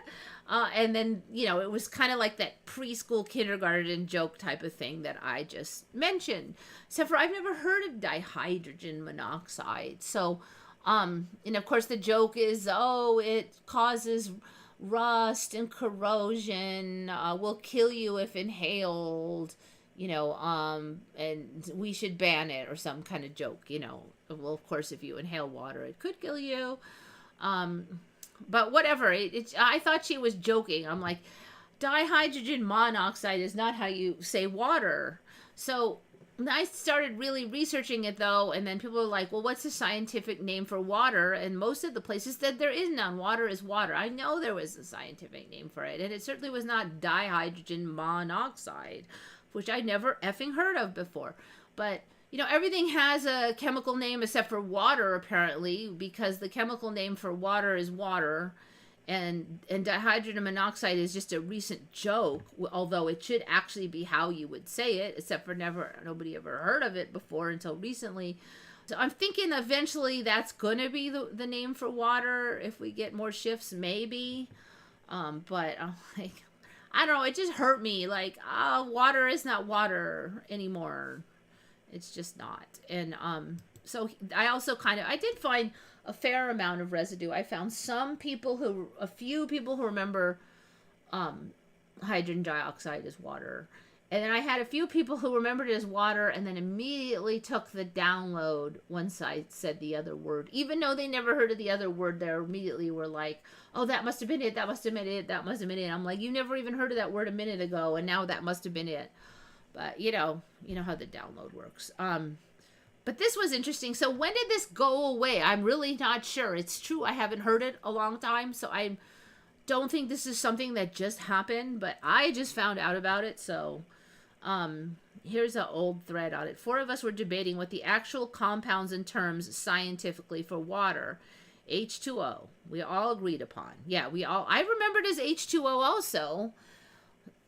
And then, it was kind of like that preschool kindergarten joke type of thing that I just mentioned. Except for I've never heard of dihydrogen monoxide. So, and of course the joke is, it causes rust and corrosion, will kill you if inhaled, and we should ban it, or some kind of joke, Well, of course, if you inhale water, it could kill you. But whatever, I thought she was joking. I'm like, dihydrogen monoxide is not how you say water. So I started really researching it, though, and then people were like, well, what's the scientific name for water? And most of the places said there is none. Water is water. I know there was a scientific name for it, and it certainly was not dihydrogen monoxide, which I'd never effing heard of before. But, everything has a chemical name except for water, apparently, because the chemical name for water is water. And dihydrogen monoxide is just a recent joke, although it should actually be how you would say it, except for nobody ever heard of it before until recently. So I'm thinking eventually that's going to be the name for water if we get more shifts, maybe. But I'm like, I don't know, it just hurt me. Like, water is not water anymore. It's just not. And so I also I did find a fair amount of residue. I found a few people who remember hydrogen dioxide as water. And then I had a few people who remembered it as water and then immediately took the download once I said the other word. Even though they never heard of the other word, they immediately were like, oh, that must have been it, that must have been it, that must have been it. I'm like, you never even heard of that word a minute ago, and now that must have been it. But, you know how the download works. But this was interesting. So when did this go away? I'm really not sure. It's true, I haven't heard it a long time, so I don't think this is something that just happened, but I just found out about it. So here's an old thread on it. 4 of us were debating what the actual compounds and terms scientifically for water, H2O, we all agreed upon. Yeah, I remembered as H2O also.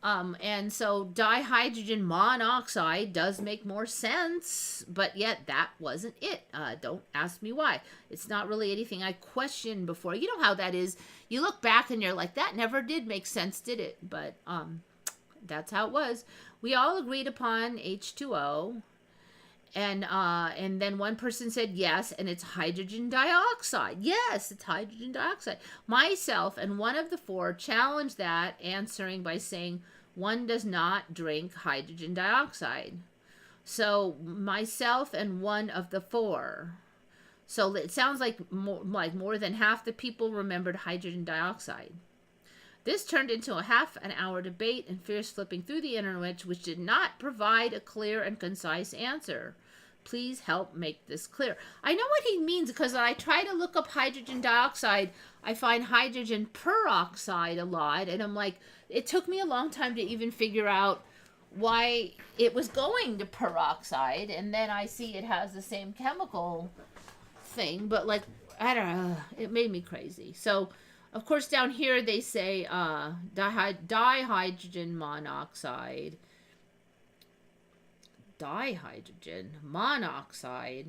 And so dihydrogen monoxide does make more sense, but yet that wasn't it. Don't ask me why. It's not really anything I questioned before. You know how that is. You look back and you're like, that never did make sense, did it? But that's how it was. We all agreed upon H2O. And then one person said yes, and it's hydrogen dioxide. Yes, it's hydrogen dioxide. Myself and one of the four challenged that, answering by saying one does not drink hydrogen dioxide. So myself and one of the four. So it sounds like more than half the people remembered hydrogen dioxide. This turned into a half an hour debate and fierce flipping through the internet, which did not provide a clear and concise answer. Please help make this clear. I know what he means, because when I try to look up hydrogen dioxide, I find hydrogen peroxide a lot, and I'm like, it took me a long time to even figure out why it was going to peroxide, and then I see it has the same chemical thing, but like, I don't know, it made me crazy. So of course down here they say dihydrogen monoxide. Dihydrogen monoxide,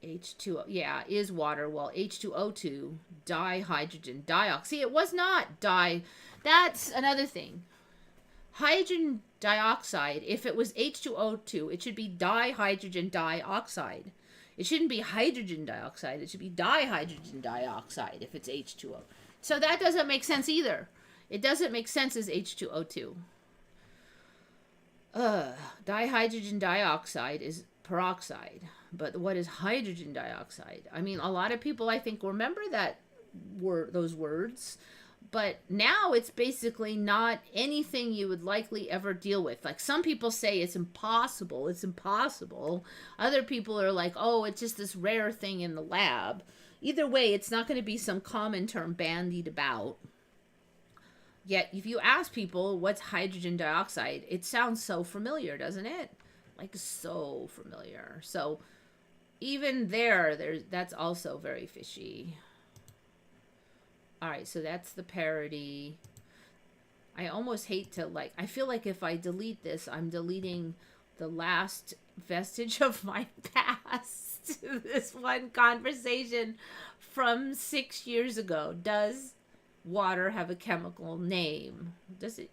H2O, yeah, is water. Well, H2O2, dihydrogen dioxide. See, it was not that's another thing. Hydrogen dioxide, if it was H2O2, it should be dihydrogen dioxide. It shouldn't be hydrogen dioxide. It should be dihydrogen dioxide if it's H2O. So that doesn't make sense either. It doesn't make sense as H2O2. Dihydrogen dioxide is peroxide. But what is hydrogen dioxide? I mean, a lot of people, I think, remember those words. But now it's basically not anything you would likely ever deal with. Like, some people say it's impossible. It's impossible. Other people are like, oh, it's just this rare thing in the lab. Either way, it's not going to be some common term bandied about. Yet, if you ask people what's hydrogen dioxide, it sounds so familiar, doesn't it? Like, so familiar. So, even that's also very fishy. All right, so that's the parody. I almost hate to, like, I feel like if I delete this, I'm deleting the last vestige of my past. This one conversation from 6 years ago. Does water have a chemical name? Does it?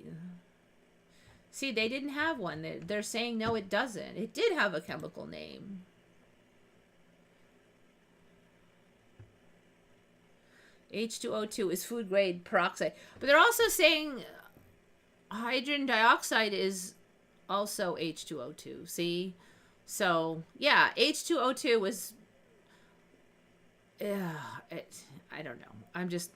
See, they didn't have one. They're saying no, it doesn't. It did have a chemical name. H2O2 is food grade peroxide. But they're also saying hydrogen dioxide is also H2O2. See? So, yeah, H2O2 was... I don't know. I'm just...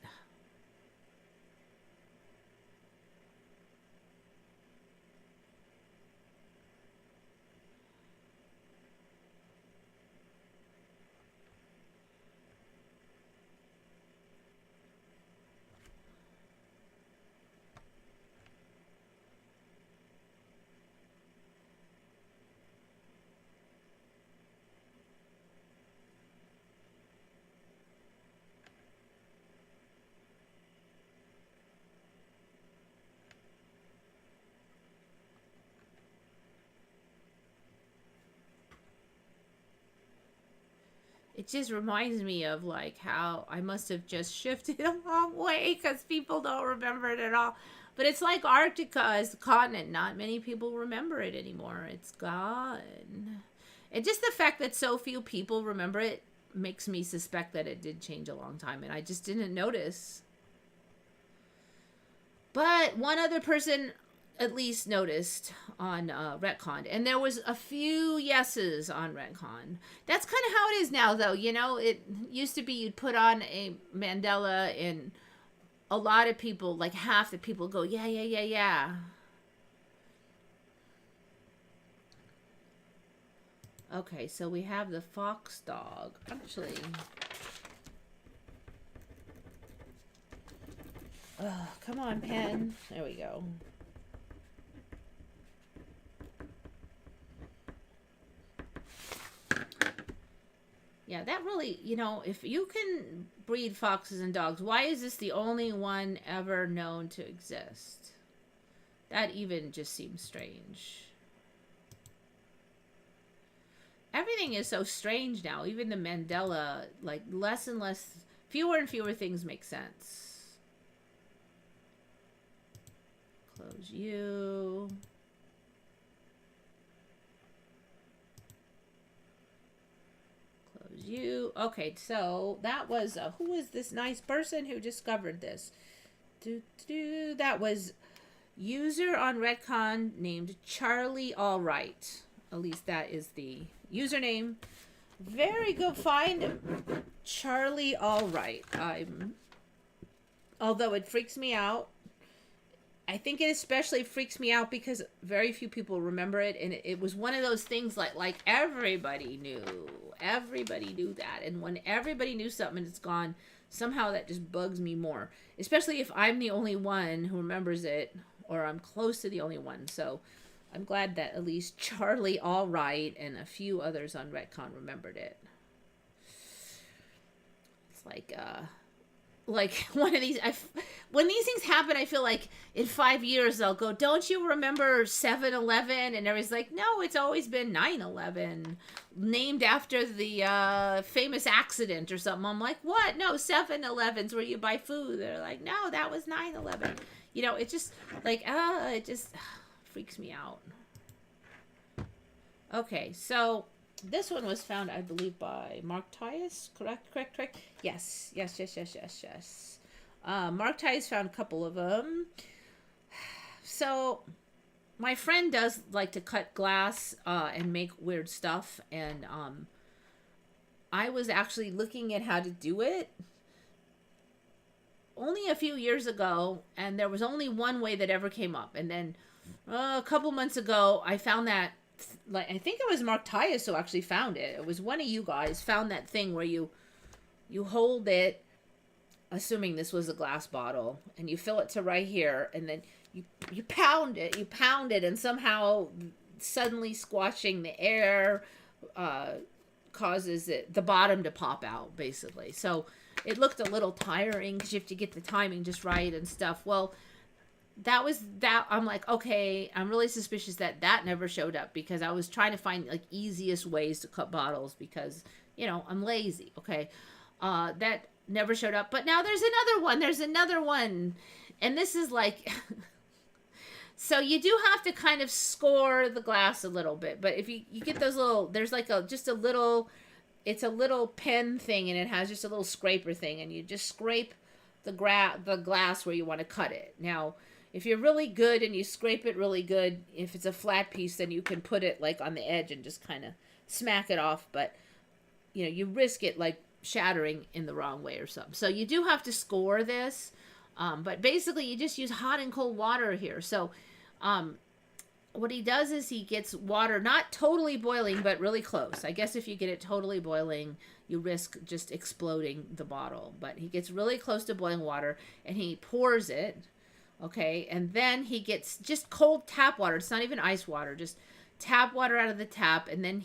It just reminds me of, like, how I must have just shifted a long way because people don't remember it at all. But it's like Antarctica as the continent. Not many people remember it anymore. It's gone. And just the fact that so few people remember it makes me suspect that it did change a long time, and I just didn't notice. But one other person at least noticed on retcon, and there was a few yeses on retcon. That's kind of how it is now, though. You know, it used to be you'd put on a Mandela, and a lot of people, like half the people, go yeah, yeah, yeah, yeah. Okay, so we have the fox dog. Actually, come on, pen. There we go. Yeah, that really, you know, if you can breed foxes and dogs, why is this the only one ever known to exist? That even just seems strange. Everything is so strange now. Even the Mandela, like, less and less, fewer and fewer things make sense. Close you. you... Okay, so that was... who is this nice person who discovered this? That was user on Redcon named Charlie Allright. At least that is the username. Very good find, Charlie Allright. Although it freaks me out. I think it especially freaks me out because very few people remember it, and it was one of those things like everybody knew. Everybody knew that, and when everybody knew something and it's gone, somehow that just bugs me more. Especially if I'm the only one who remembers it, or I'm close to the only one. So I'm glad that at least Charlie Allright and a few others on Retcon remembered it. It's like one of these, when these things happen, I feel like in 5 years they'll go, don't you remember 7-Eleven? And everybody's like, no, it's always been 9-11, named after the famous accident or something. I'm like, what? No, 7-Eleven's where you buy food. They're like, no, that was 9/11. You know, it just like, it just freaks me out. Okay, so this one was found, I believe, by Mark Tyus. Correct? Yes. Mark Tyus found a couple of them. So, my friend does like to cut glass and make weird stuff. And I was actually looking at how to do it only a few years ago. And there was only one way that ever came up. And then a couple months ago, I found that, like, I think it was Mark Tyus who actually found it. It was one of you guys found that thing where you hold it, assuming this was a glass bottle, and you fill it to right here, and then you pound it, and somehow suddenly squashing the air causes the bottom to pop out, basically. So it looked a little tiring because you have to get the timing just right and stuff. Well, that was that. I'm like, okay, I'm really suspicious that never showed up because I was trying to find like easiest ways to cut bottles because, you know, I'm lazy. Okay. That never showed up, but now there's another one. And this is like, so you do have to kind of score the glass a little bit, but if you get those little, there's like it's a little pen thing and it has just a little scraper thing and you just scrape the glass where you want to cut it. Now, if you're really good and you scrape it really good, if it's a flat piece, then you can put it like on the edge and just kind of smack it off. But, you know, you risk it like shattering in the wrong way or something. So you do have to score this. But basically you just use hot and cold water here. So what he does is he gets water, not totally boiling, but really close. I guess if you get it totally boiling, you risk just exploding the bottle. But he gets really close to boiling water and he pours it. Okay, and then he gets just cold tap water. It's not even ice water, just tap water out of the tap. And then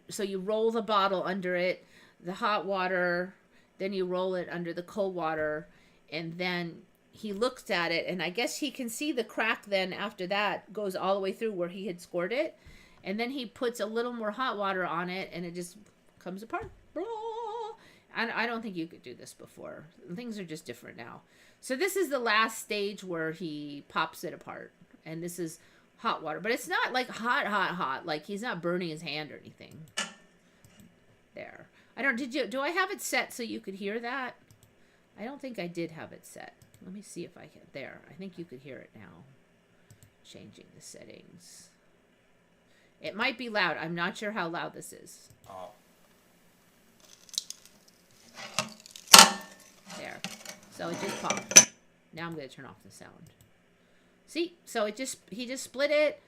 so you roll the bottle under it, the hot water, then you roll it under the cold water, and then he looks at it, and I guess he can see the crack then after that goes all the way through where he had scored it. And then he puts a little more hot water on it, and it just comes apart. I don't think you could do this before. Things are just different now. So this is the last stage where he pops it apart. And this is hot water. But it's not like hot. Like he's not burning his hand or anything. There. Do I have it set so you could hear that? I don't think I did have it set. Let me see if I can. There. I think you could hear it now. Changing the settings. It might be loud. I'm not sure how loud this is. Oh. There. So it just popped. Now I'm going to turn off the sound. See? So he just split it.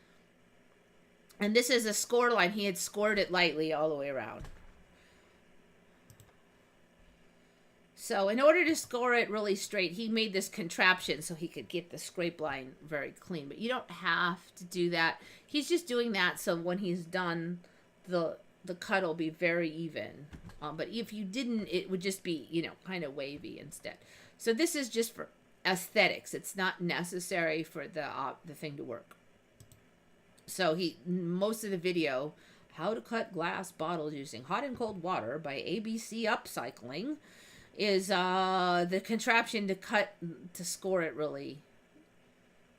And this is a score line. He had scored it lightly all the way around. So in order to score it really straight, he made this contraption so he could get the scrape line very clean. But you don't have to do that. He's just doing that so when he's done, the cut will be very even. But if you didn't, it would just be, you know, kind of wavy instead. So this is just for aesthetics. It's not necessary for the thing to work. So most of the video, how to cut glass bottles using hot and cold water by ABC Upcycling, is the contraption to score it really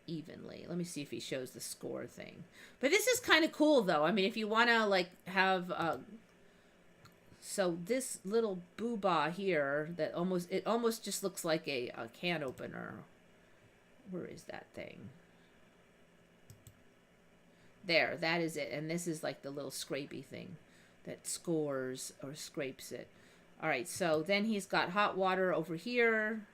evenly. Let me see if he shows the score thing. But this is kind of cool though. I mean, if you want to like have So this little boobah here that almost just looks like a can opener. Where is that thing? There, that is it. And this is like the little scrapey thing that scores or scrapes it. All right, so then he's got hot water over here.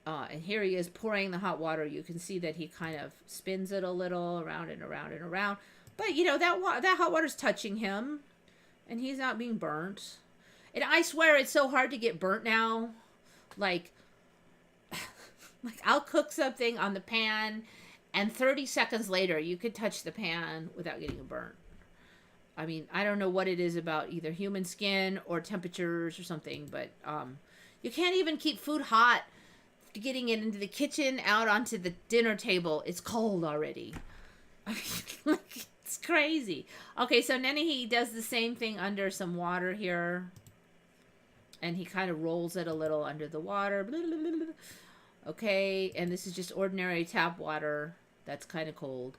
And here he is pouring the hot water. You can see that he kind of spins it a little around and around and around. But, you know, that hot water's touching him. And he's not being burnt. And I swear it's so hard to get burnt now. Like I'll cook something on the pan, and 30 seconds later, you could touch the pan without getting burnt. I mean, I don't know what it is about either human skin or temperatures or something, but you can't even keep food hot. Getting it into the kitchen, out onto the dinner table, it's cold already. It's crazy. Okay, so then he does the same thing under some water here. And he kind of rolls it a little under the water. Okay, and this is just ordinary tap water. That's kind of cold.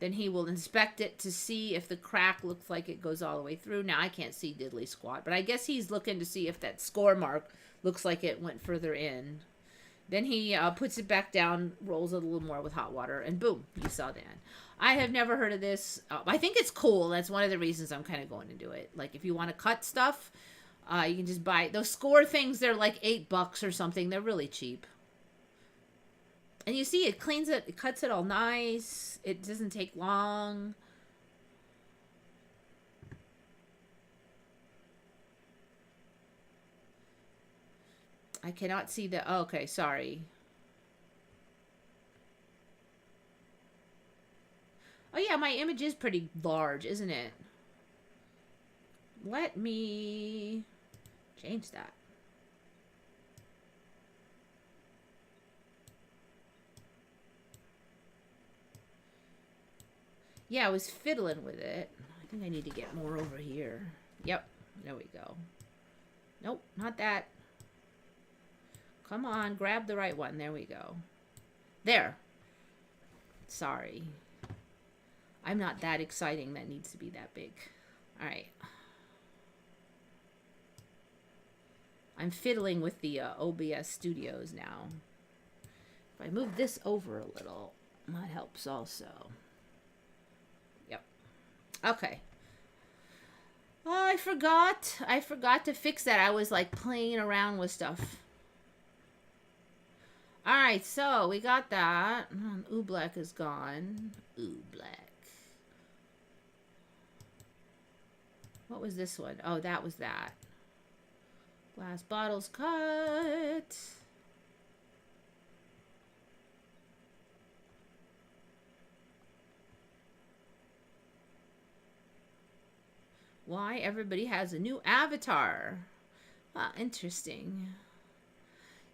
Then he will inspect it to see if the crack looks like it goes all the way through. Now, I can't see diddly squat, but I guess he's looking to see if that score mark looks like it went further in. Then he puts it back down, rolls it a little more with hot water, and boom, you saw that. I have never heard of this. I think it's cool. That's one of the reasons I'm kind of going to do it. Like, if you want to cut stuff, you can just buy those score things. They're like $8 or something. They're really cheap. And you see, it cleans it, it cuts it all nice. It doesn't take long. I cannot see the... Oh, okay, sorry. Oh, yeah, my image is pretty large, isn't it? Let me change that. Yeah, I was fiddling with it. I think I need to get more over here. Yep, there we go. Nope, not that. Come on, grab the right one. There we go. There. Sorry. I'm not that exciting that needs to be that big. All right. I'm fiddling with the OBS Studios now. If I move this over a little, that helps also. Yep. Okay. Oh, I forgot to fix that. I was like playing around with stuff. All right, so we got that. Oobleck is gone. Oobleck. What was this one? Oh, that was that. Glass bottles cut. Why everybody has a new avatar. Ah, interesting.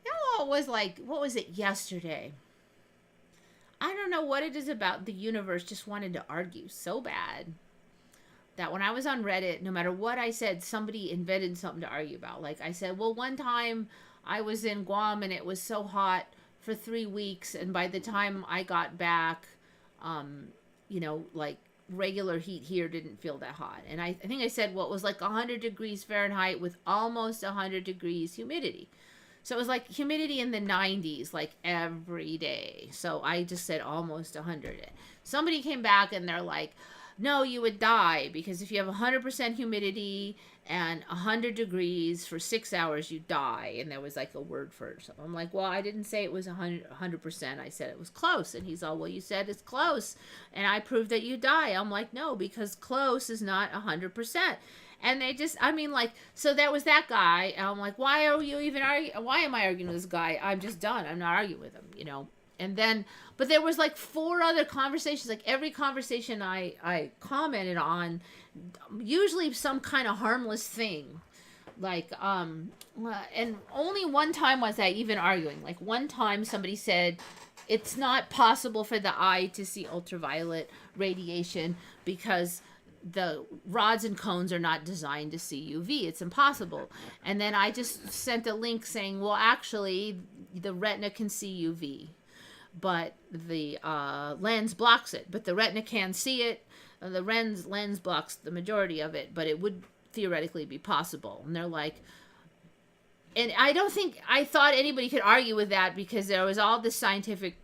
You know what was like, what was it yesterday? I don't know what it is about the universe just wanted to argue so bad that when I was on Reddit, no matter what I said, somebody invented something to argue about. Like I said, well, one time I was in Guam and it was so hot for 3 weeks. And by the time I got back, you know, like regular heat here didn't feel that hot. And I think I said, well, it was like 100 degrees Fahrenheit with almost 100 degrees humidity. So it was like humidity in the 90s, like every day. So I just said almost 100. Somebody came back and they're like, no, you would die because if you have 100% humidity and 100 degrees for 6 hours, you die. And there was like a word for it. So I'm like, well, I didn't say it was 100%. I said it was close. And he's all, well, you said it's close. And I proved that you die. I'm like, no, because close is not 100%. And they just, I mean, like, so that was that guy. And I'm like, why are you even arguing? Why am I arguing with this guy? I'm just done. I'm not arguing with him, you know. And then, but there was like 4 other conversations. Like every conversation I commented on, usually some kind of harmless thing. Like, and only one time was I even arguing. Like one time somebody said, it's not possible for the eye to see ultraviolet radiation because the rods and cones are not designed to see UV. It's impossible. And then I just sent a link saying, well, actually, the retina can see UV, but the lens blocks it. But the retina can see it. The lens blocks the majority of it, but it would theoretically be possible. And they're like, and I thought anybody could argue with that because there was all this scientific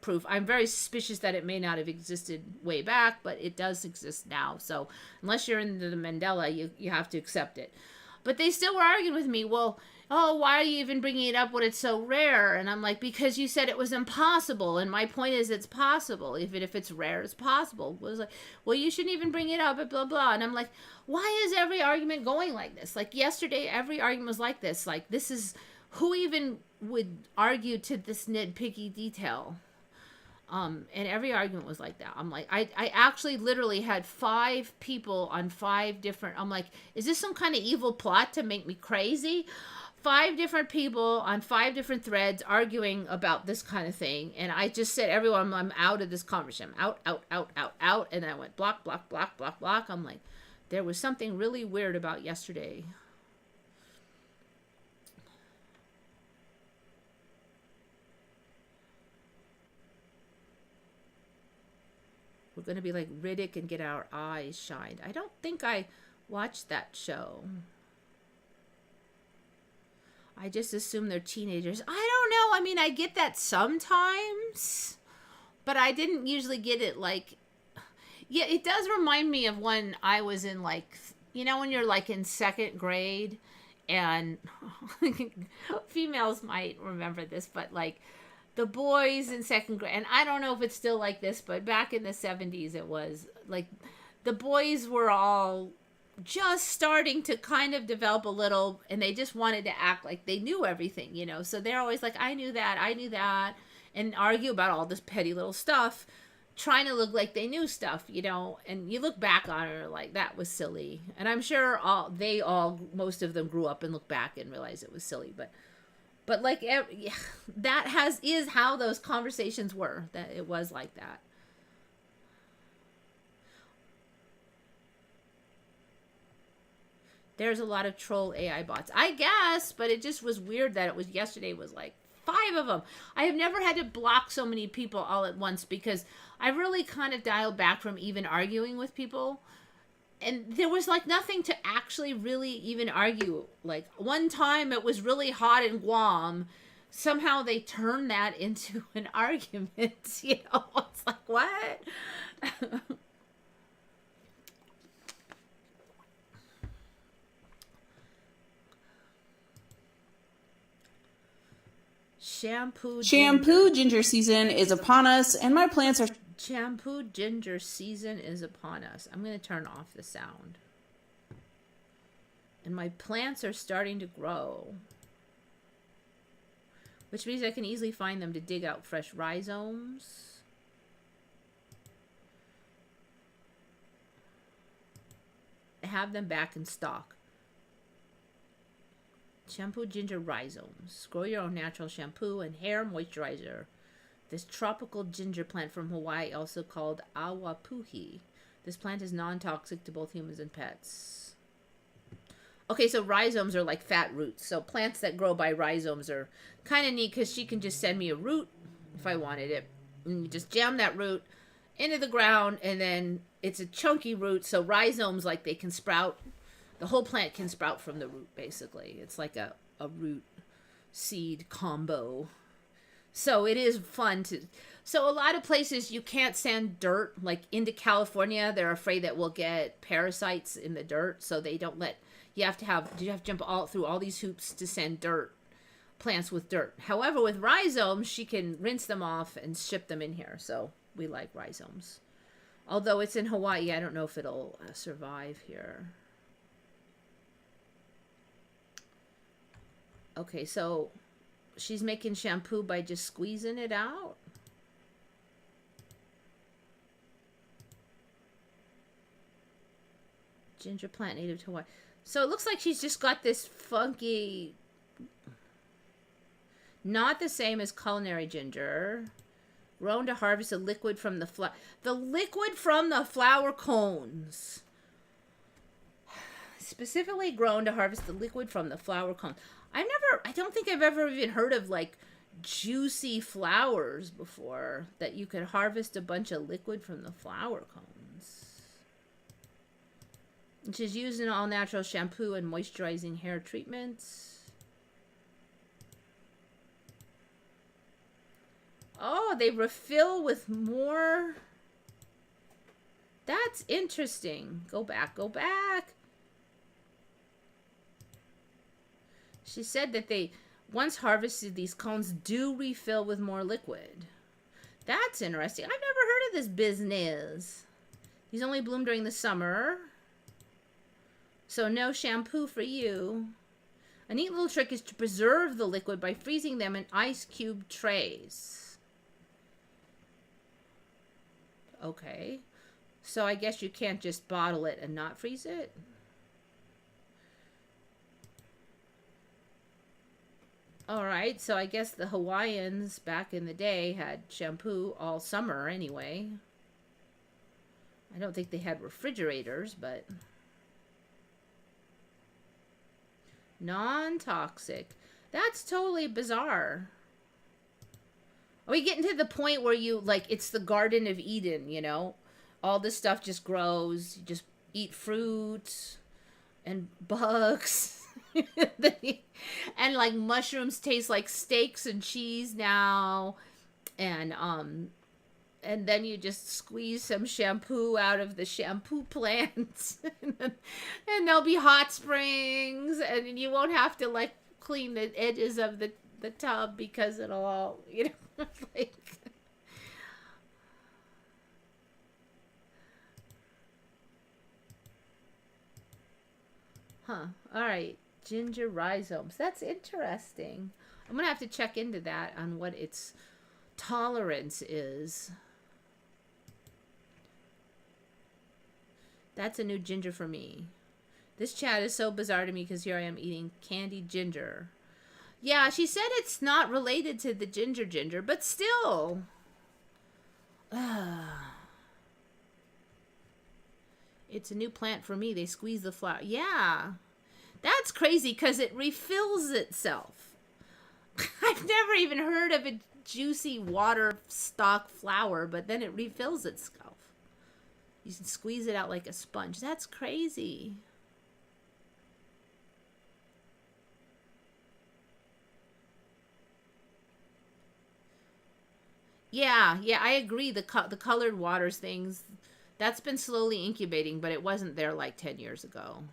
proof. I'm very suspicious that it may not have existed way back, but it does exist now. So unless you're into the Mandela, you have to accept it. But they still were arguing with me. Well, oh, why are you even bringing it up when it's so rare? And I'm like, because you said it was impossible. And my point is it's possible. Even if it's rare, it's possible. It was like, well, you shouldn't even bring it up, blah, blah. And I'm like, why is every argument going like this? Like yesterday, every argument was like this. Like, this is, who even would argue to this nitpicky detail? And every argument was like that. I'm like, I actually literally had 5 people on 5 different, I'm like, is this some kind of evil plot to make me crazy? 5 different people on 5 different threads arguing about this kind of thing. And I just said, everyone, I'm out of this conversation. I'm out. And I went block. I'm like, there was something really weird about yesterday. We're going to be like Riddick and get our eyes shined. I don't think I watched that show. I just assume they're teenagers. I don't know. I mean, I get that sometimes, but I didn't usually get it like, yeah, it does remind me of when I was in like, you know, when you're like in 2nd grade and females might remember this, but like, the boys in 2nd grade, and I don't know if it's still like this, but back in the 70s, it was like the boys were all just starting to kind of develop a little, and they just wanted to act like they knew everything, you know? So they're always like, I knew that, and argue about all this petty little stuff, trying to look like they knew stuff, you know? And you look back on it like, that was silly. And I'm sure most of them grew up and look back and realize it was silly, but like that is how those conversations were, that it was like that. There's a lot of troll AI bots, I guess, but it just was weird that it was yesterday was like 5 of them. I have never had to block so many people all at once because I really kind of dialed back from even arguing with people. And there was like nothing to actually really even argue. Like one time it was really hot in Guam. Somehow they turned that into an argument. You know, it's like, what? Shampoo ginger season is upon us, and my plants are... Shampoo ginger season is upon us. I'm going to turn off the sound. And my plants are starting to grow, which means I can easily find them to dig out fresh rhizomes. I have them back in stock. Shampoo ginger rhizomes. Grow your own natural shampoo and hair moisturizer. This tropical ginger plant from Hawaii, also called awapuhi. This plant is non-toxic to both humans and pets. Okay, so rhizomes are like fat roots. So plants that grow by rhizomes are kind of neat because she can just send me a root if I wanted it. And you just jam that root into the ground, and then it's a chunky root. So rhizomes, like, they can sprout. The whole plant can sprout from the root, basically. It's like a root seed combo. So it is fun to... So a lot of places you can't send dirt. Like into California, they're afraid that we'll get parasites in the dirt. So they don't let... You have to jump through all these hoops to send plants with dirt. However, with rhizomes, she can rinse them off and ship them in here. So we like rhizomes. Although it's in Hawaii, I don't know if it'll survive here. Okay, so she's making shampoo by just squeezing it out. Ginger plant native to Hawaii. So it looks like she's just got this funky, not the same as culinary ginger. Grown to harvest the liquid from the flower cones. Specifically grown to harvest the liquid from the flower cones. I don't think I've ever even heard of like juicy flowers before that you could harvest a bunch of liquid from the flower cones. which is used in all natural shampoo and moisturizing hair treatments. Oh, they refill with more. That's interesting. Go back, go back. She said that they, once harvested, these cones do refill with more liquid. That's interesting. I've never heard of this business. These only bloom during the summer. So no shampoo for you. A neat little trick is to preserve the liquid by freezing them in ice cube trays. Okay. So I guess you can't just bottle it and not freeze it? Alright, so I guess the Hawaiians back in the day had shampoo all summer anyway. I don't think they had refrigerators, but... non-toxic. That's totally bizarre. Are we getting to the point where you, like, it's the Garden of Eden, you know? All this stuff just grows. You just eat fruit and bugs. And, like, mushrooms taste like steaks and cheese now. And then you just squeeze some shampoo out of the shampoo plant. And there'll be hot springs. And you won't have to, like, clean the edges of the tub because it'll all, you know, like... Huh. All right. Ginger rhizomes. That's interesting. I'm going to have to check into that on what its tolerance is. That's a new ginger for me. This chat is so bizarre to me because here I am eating candied ginger. Yeah, she said it's not related to the ginger, but still. It's a new plant for me. They squeeze the flower. Yeah. That's crazy because it refills itself. I've never even heard of a juicy water stalk flower, but then it refills itself. You can squeeze it out like a sponge. That's crazy. Yeah, I agree. The colored waters things, that's been slowly incubating, but it wasn't there like 10 years ago.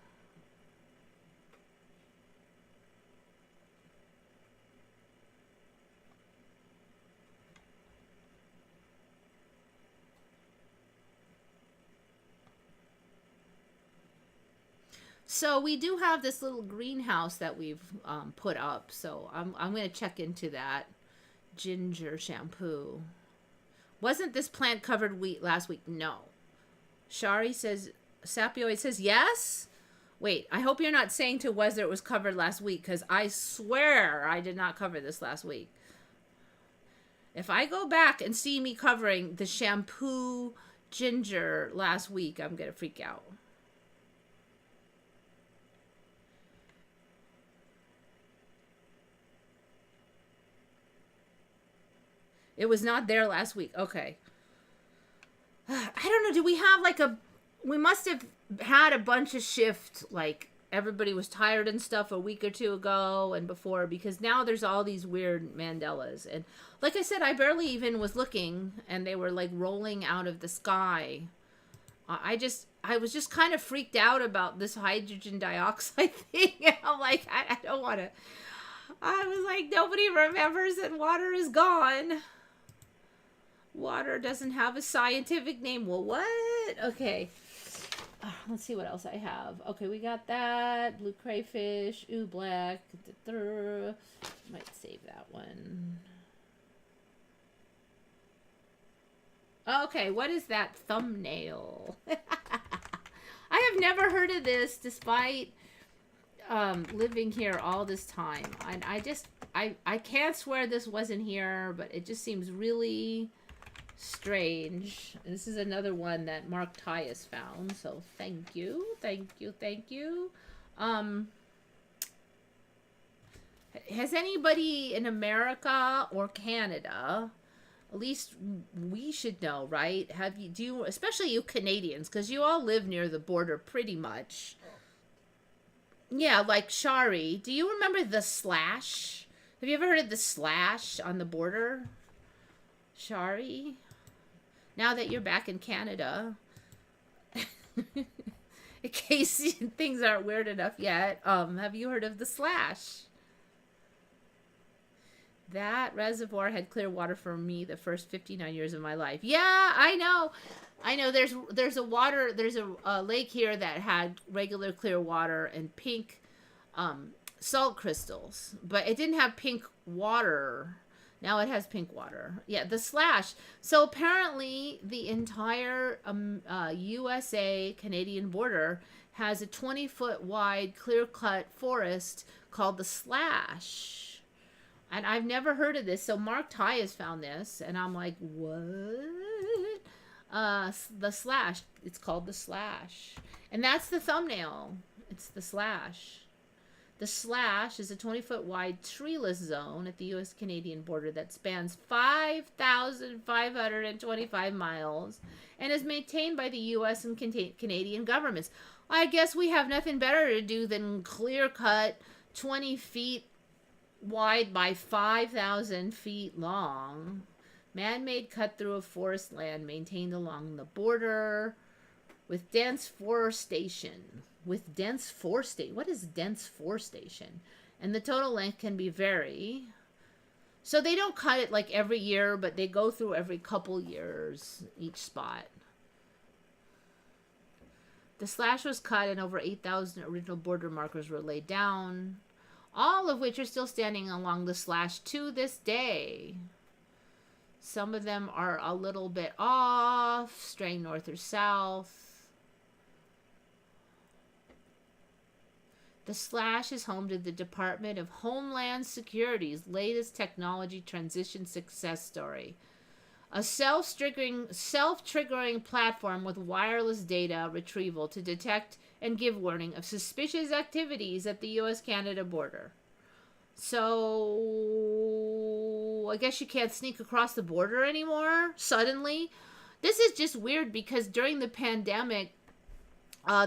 So we do have this little greenhouse that we've put up. So I'm going to check into that ginger shampoo. Wasn't this plant covered wheat last week? No. Shari says, Sapioid says, yes? Wait, I hope you're not saying to Wes that it was covered last week, because I swear I did not cover this last week. If I go back and see me covering the shampoo ginger last week, I'm going to freak out. It was not there last week. Okay. I don't know. Do we have like we must have had a bunch of shift, like everybody was tired and stuff a week or two ago and before, because now there's all these weird Mandelas. And like I said, I barely even was looking and they were like rolling out of the sky. I was just kind of freaked out about this hydrogen dioxide thing. And I'm like, I don't want to. I was like, nobody remembers that water is gone. Water doesn't have a scientific name. Well, what? Okay. Let's see what else I have. Okay, we got that. Blue crayfish. Ooh, black. Might save that one. Okay, what is that thumbnail? I have never heard of this despite living here all this time. And I can't swear this wasn't here, but it just seems really strange. And this is another one that Mark Tyus found, so thank you. Has anybody in America or Canada At least we should know, right? Do you, especially you Canadians, because you all live near the border pretty much. Yeah, like Shari. Do you remember the slash? Have you ever heard of the slash on the border? Shari? Now that you're back in Canada, in case things aren't weird enough yet, have you heard of the slash? That reservoir had clear water for me the first 59 years of my life. Yeah, I know. There's a lake here that had regular clear water and pink salt crystals, but it didn't have pink water. Now it has pink water. Yeah, the slash. So apparently the entire USA Canadian border has a 20-foot wide clear-cut forest called the slash. And I've never heard of this. So Mark Ty has found this, and I'm like, what? The slash. It's called the slash. And that's the thumbnail. It's the slash. The slash is a 20-foot wide treeless zone at the U.S.-Canadian border that spans 5,525 miles and is maintained by the U.S. and Canadian governments. I guess we have nothing better to do than clear-cut 20 feet wide by 5,000 feet long. Man-made cut-through of forest land maintained along the border with dense forestation. What is dense forestation? And the total length can be vary. So they don't cut it like every year, but they go through every couple years each spot. The slash was cut and over 8,000 original border markers were laid down, all of which are still standing along the slash to this day. Some of them are a little bit off, straying north or south. The slash is home to the Department of Homeland Security's latest technology transition success story. A self-triggering platform with wireless data retrieval to detect and give warning of suspicious activities at the U.S.-Canada border. So, I guess you can't sneak across the border anymore, suddenly. This is just weird because during the pandemic,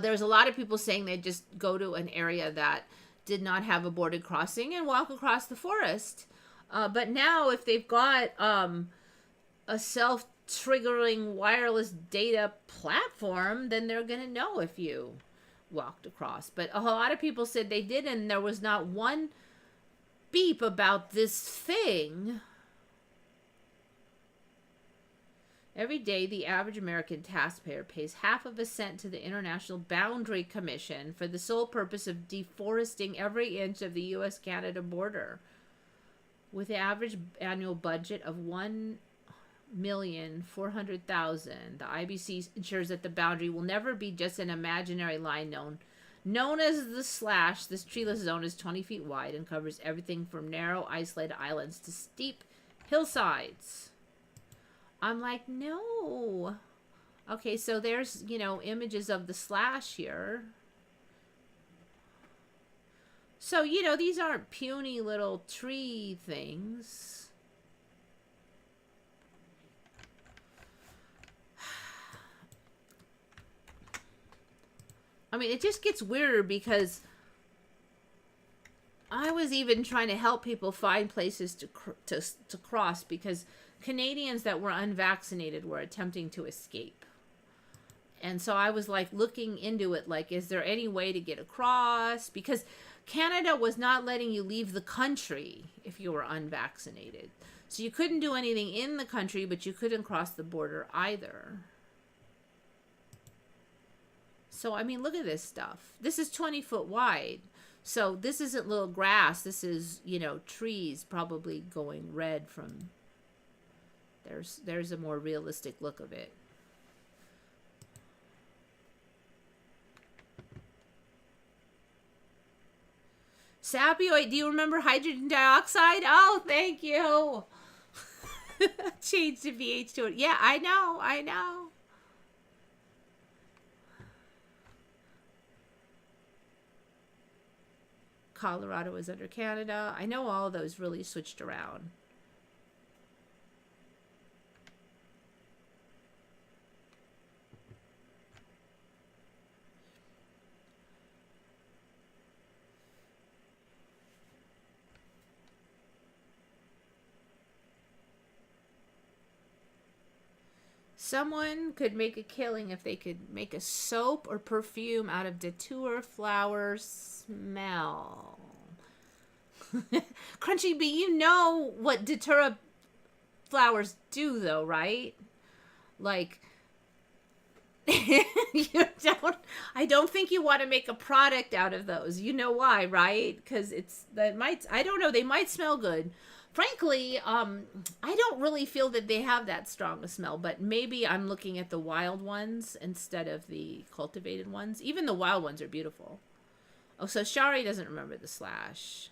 there was a lot of people saying they'd just go to an area that did not have a border crossing and walk across the forest. But now, if they've got a self-triggering wireless data platform, then they're going to know if you walked across. But a lot of people said they did, and there was not one beep about this thing. Every day, the average American taxpayer pays half of a cent to the International Boundary Commission for the sole purpose of deforesting every inch of the U.S.-Canada border. With the average annual budget of $1,400,000, the IBC ensures that the boundary will never be just an imaginary line known as the slash. This treeless zone is 20 feet wide and covers everything from narrow, isolated islands to steep hillsides. I'm like, no. Okay, so there's, images of the slash here. So, these aren't puny little tree things. I mean, it just gets weirder because I was even trying to help people find places to cross because Canadians that were unvaccinated were attempting to escape. And so I was like looking into it, like, is there any way to get across? Because Canada was not letting you leave the country if you were unvaccinated. So you couldn't do anything in the country, but you couldn't cross the border either. So, I mean, look at this stuff. This is 20 foot wide. So this isn't little grass. This is, trees probably going red from... There's a more realistic look of it. Sapioid, do you remember hydrogen dioxide? Oh, thank you. Change the pH to it. Yeah, I know. Colorado is under Canada. I know all of those really switched around. Someone could make a killing if they could make a soap or perfume out of datura flower smell. Crunchy Bee, you know what datura flowers do, though, right? Like, you don't. I don't think you want to make a product out of those. You know why, right? Because it's that might. I don't know. They might smell good. Frankly, I don't really feel that they have that strong a smell, but maybe I'm looking at the wild ones instead of the cultivated ones. Even the wild ones are beautiful. Oh, so Shari doesn't remember the slash.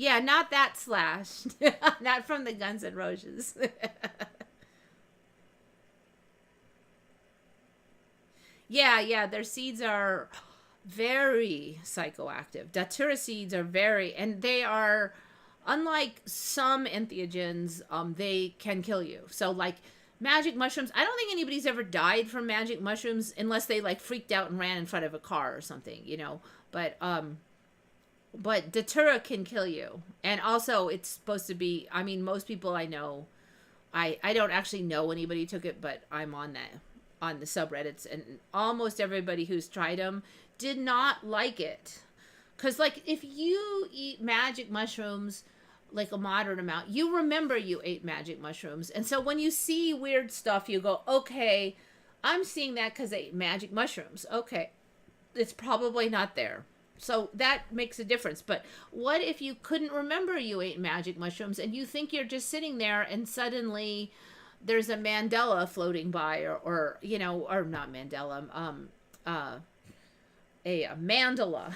Yeah, not that slash. Not from the Guns N' Roses. Yeah, their seeds are very psychoactive. Datura seeds are very, and they are, unlike some entheogens, they can kill you. So, like, magic mushrooms, I don't think anybody's ever died from magic mushrooms unless they, like, freaked out and ran in front of a car or something, you know? But datura can kill you. And also, it's supposed to be, I mean, most people I know, I don't actually know anybody who took it, but I'm on the subreddits, and almost everybody who's tried them did not like it. Because, like, if you eat magic mushrooms, like a moderate amount, you remember you ate magic mushrooms. And so when you see weird stuff, you go, okay, I'm seeing that because I ate magic mushrooms. Okay, it's probably not there. So that makes a difference. But what if you couldn't remember you ate magic mushrooms and you think you're just sitting there and suddenly there's a Mandela floating by, or you know, or not Mandela, a Mandela,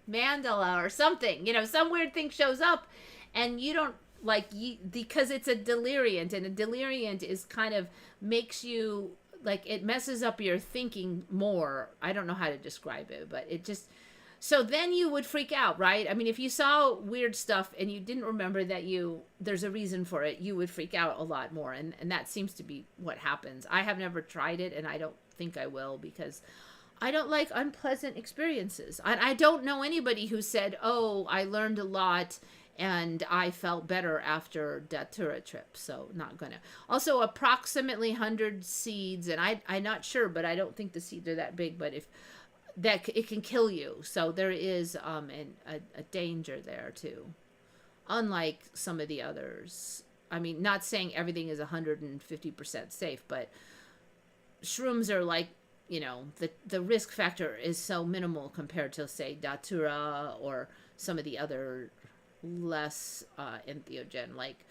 Mandela or something, you know, some weird thing shows up and you don't like, because it's a deliriant, and a deliriant is kind of makes you, like, it messes up your thinking more. I don't know how to describe it, but it just, so then you would freak out, right? I mean, if you saw weird stuff and you didn't remember that there's a reason for it, you would freak out a lot more. And that seems to be what happens. I have never tried it, and I don't think I will, because I don't like unpleasant experiences. I don't know anybody who said, oh, I learned a lot and I felt better after datura trip. So not gonna. Also, approximately 100 seeds, and I'm not sure, but I don't think the seeds are that big, but if that, it can kill you. So there is a danger there too, unlike some of the others. I mean, not saying everything is 150% safe, but shrooms are like, you know, the risk factor is so minimal compared to, say, datura or some of the other less entheogen, like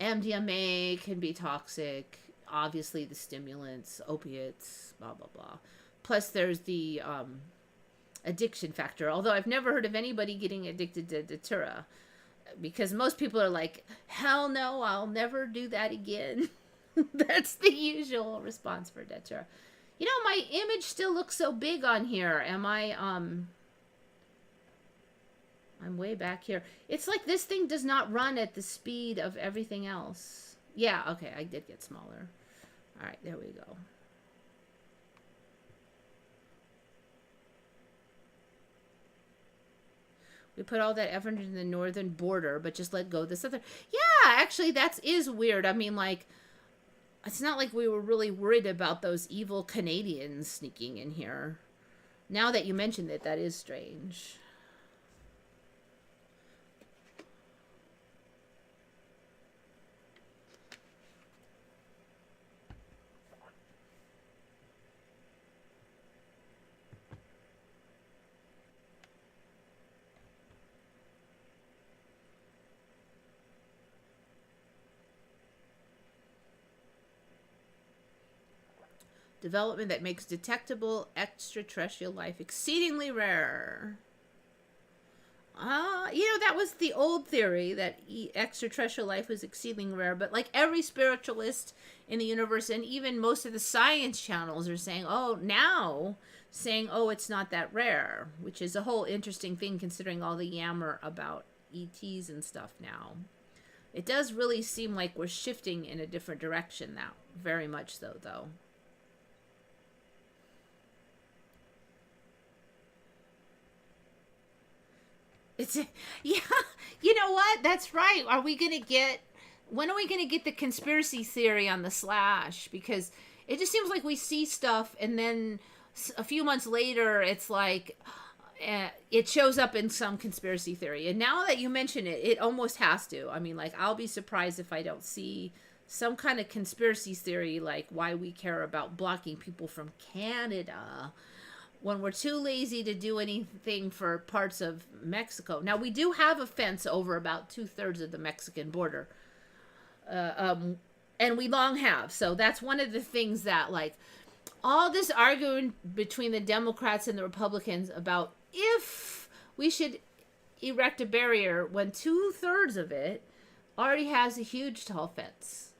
MDMA can be toxic. Obviously, the stimulants, opiates, blah blah blah. Plus, there's the addiction factor. Although I've never heard of anybody getting addicted to datura, because most people are like, "Hell no, I'll never do that again." That's the usual response for datura. You know, my image still looks so big on here. Am I I'm way back here. It's like this thing does not run at the speed of everything else. Yeah, okay, I did get smaller. All right, there we go. We put all that effort into the northern border, but just let go the southern. Yeah, actually, that is weird. I mean, like, it's not like we were really worried about those evil Canadians sneaking in here. Now that you mentioned it, that is strange. Development that makes detectable extraterrestrial life exceedingly rare. You know, that was the old theory, that extraterrestrial life was exceedingly rare, but like every spiritualist in the universe, and even most of the science channels are saying, oh, it's not that rare, which is a whole interesting thing considering all the yammer about ETs and stuff now. It does really seem like we're shifting in a different direction now. Very much so, though. It's yeah. You know what? That's right. Are we gonna get? When are we gonna get the conspiracy theory on the slash? Because it just seems like we see stuff, and then a few months later, it's like it shows up in some conspiracy theory. And now that you mention it, it almost has to. I mean, like, I'll be surprised if I don't see some kind of conspiracy theory, like why we care about blocking people from Canada when we're too lazy to do anything for parts of Mexico. Now, we do have a fence over about 2/3 of the Mexican border. And we long have. So that's one of the things that, like, all this arguing between the Democrats and the Republicans about if we should erect a barrier when 2/3 of it already has a huge tall fence.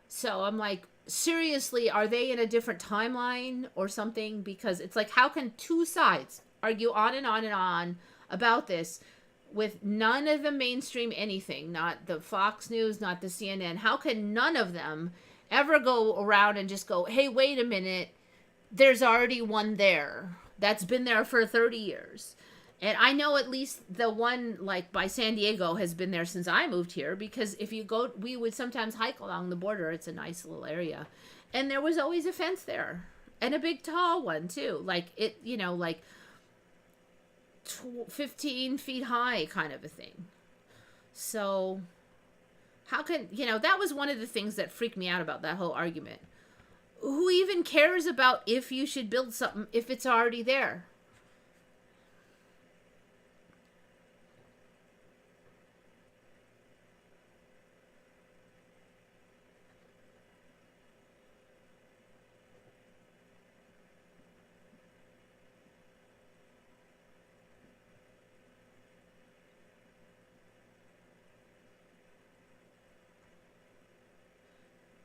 So I'm like, seriously, are they in a different timeline or something? Because it's like, how can two sides argue on and on and on about this with none of the mainstream anything, not the Fox News, not the CNN? How can none of them ever go around and just go, hey, wait a minute, there's already one there that's been there for 30 years. And I know at least the one, like, by San Diego has been there since I moved here, because if you go, we would sometimes hike along the border. It's a nice little area. And there was always a fence there, and a big tall one too. Like, it, you know, like 15 feet high kind of a thing. So how can, you know, that was one of the things that freaked me out about that whole argument. Who even cares about if you should build something if it's already there?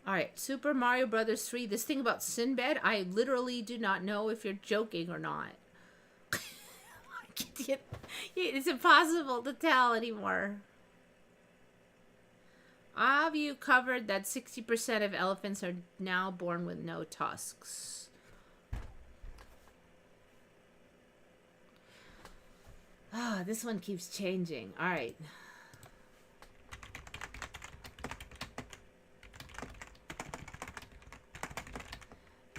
All right, Super Mario Brothers 3. This thing about Sinbad, I literally do not know if you're joking or not. It's impossible to tell anymore. Have you covered that 60% of elephants are now born with no tusks? Ah, this one keeps changing. All right.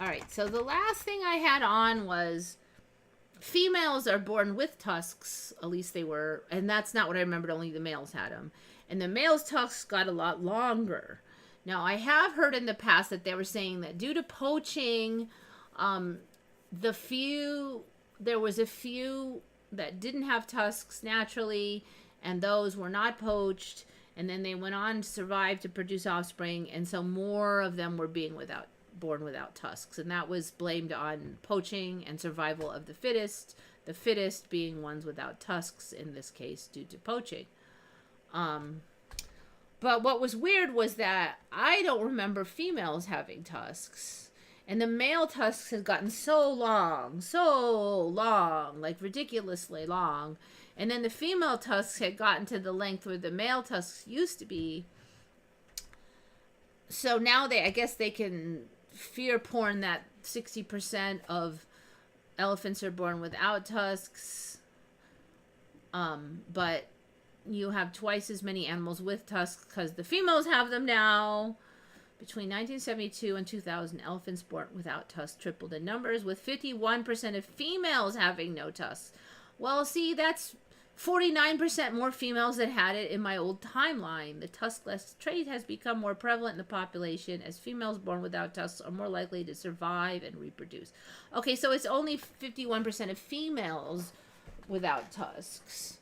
All right, so the last thing I had on was females are born with tusks, at least they were, and that's not what I remembered, only the males had them. And the males' tusks got a lot longer. Now, I have heard in the past that they were saying that due to poaching, there was a few that didn't have tusks naturally, and those were not poached, and then they went on to survive to produce offspring, and so more of them were being born without tusks, and that was blamed on poaching and survival of the fittest being ones without tusks, in this case due to poaching. But what was weird was that I don't remember females having tusks, and the male tusks had gotten so long, like ridiculously long, and then the female tusks had gotten to the length where the male tusks used to be. So now I guess they can fear porn that 60% of elephants are born without tusks, but you have twice as many animals with tusks because the females have them now. Between 1972 and 2000, elephants born without tusks tripled in numbers, with 51% of females having no tusks. Well, see, that's 49% more females that had it in my old timeline. The tuskless trait has become more prevalent in the population as females born without tusks are more likely to survive and reproduce. Okay, so it's only 51% of females without tusks.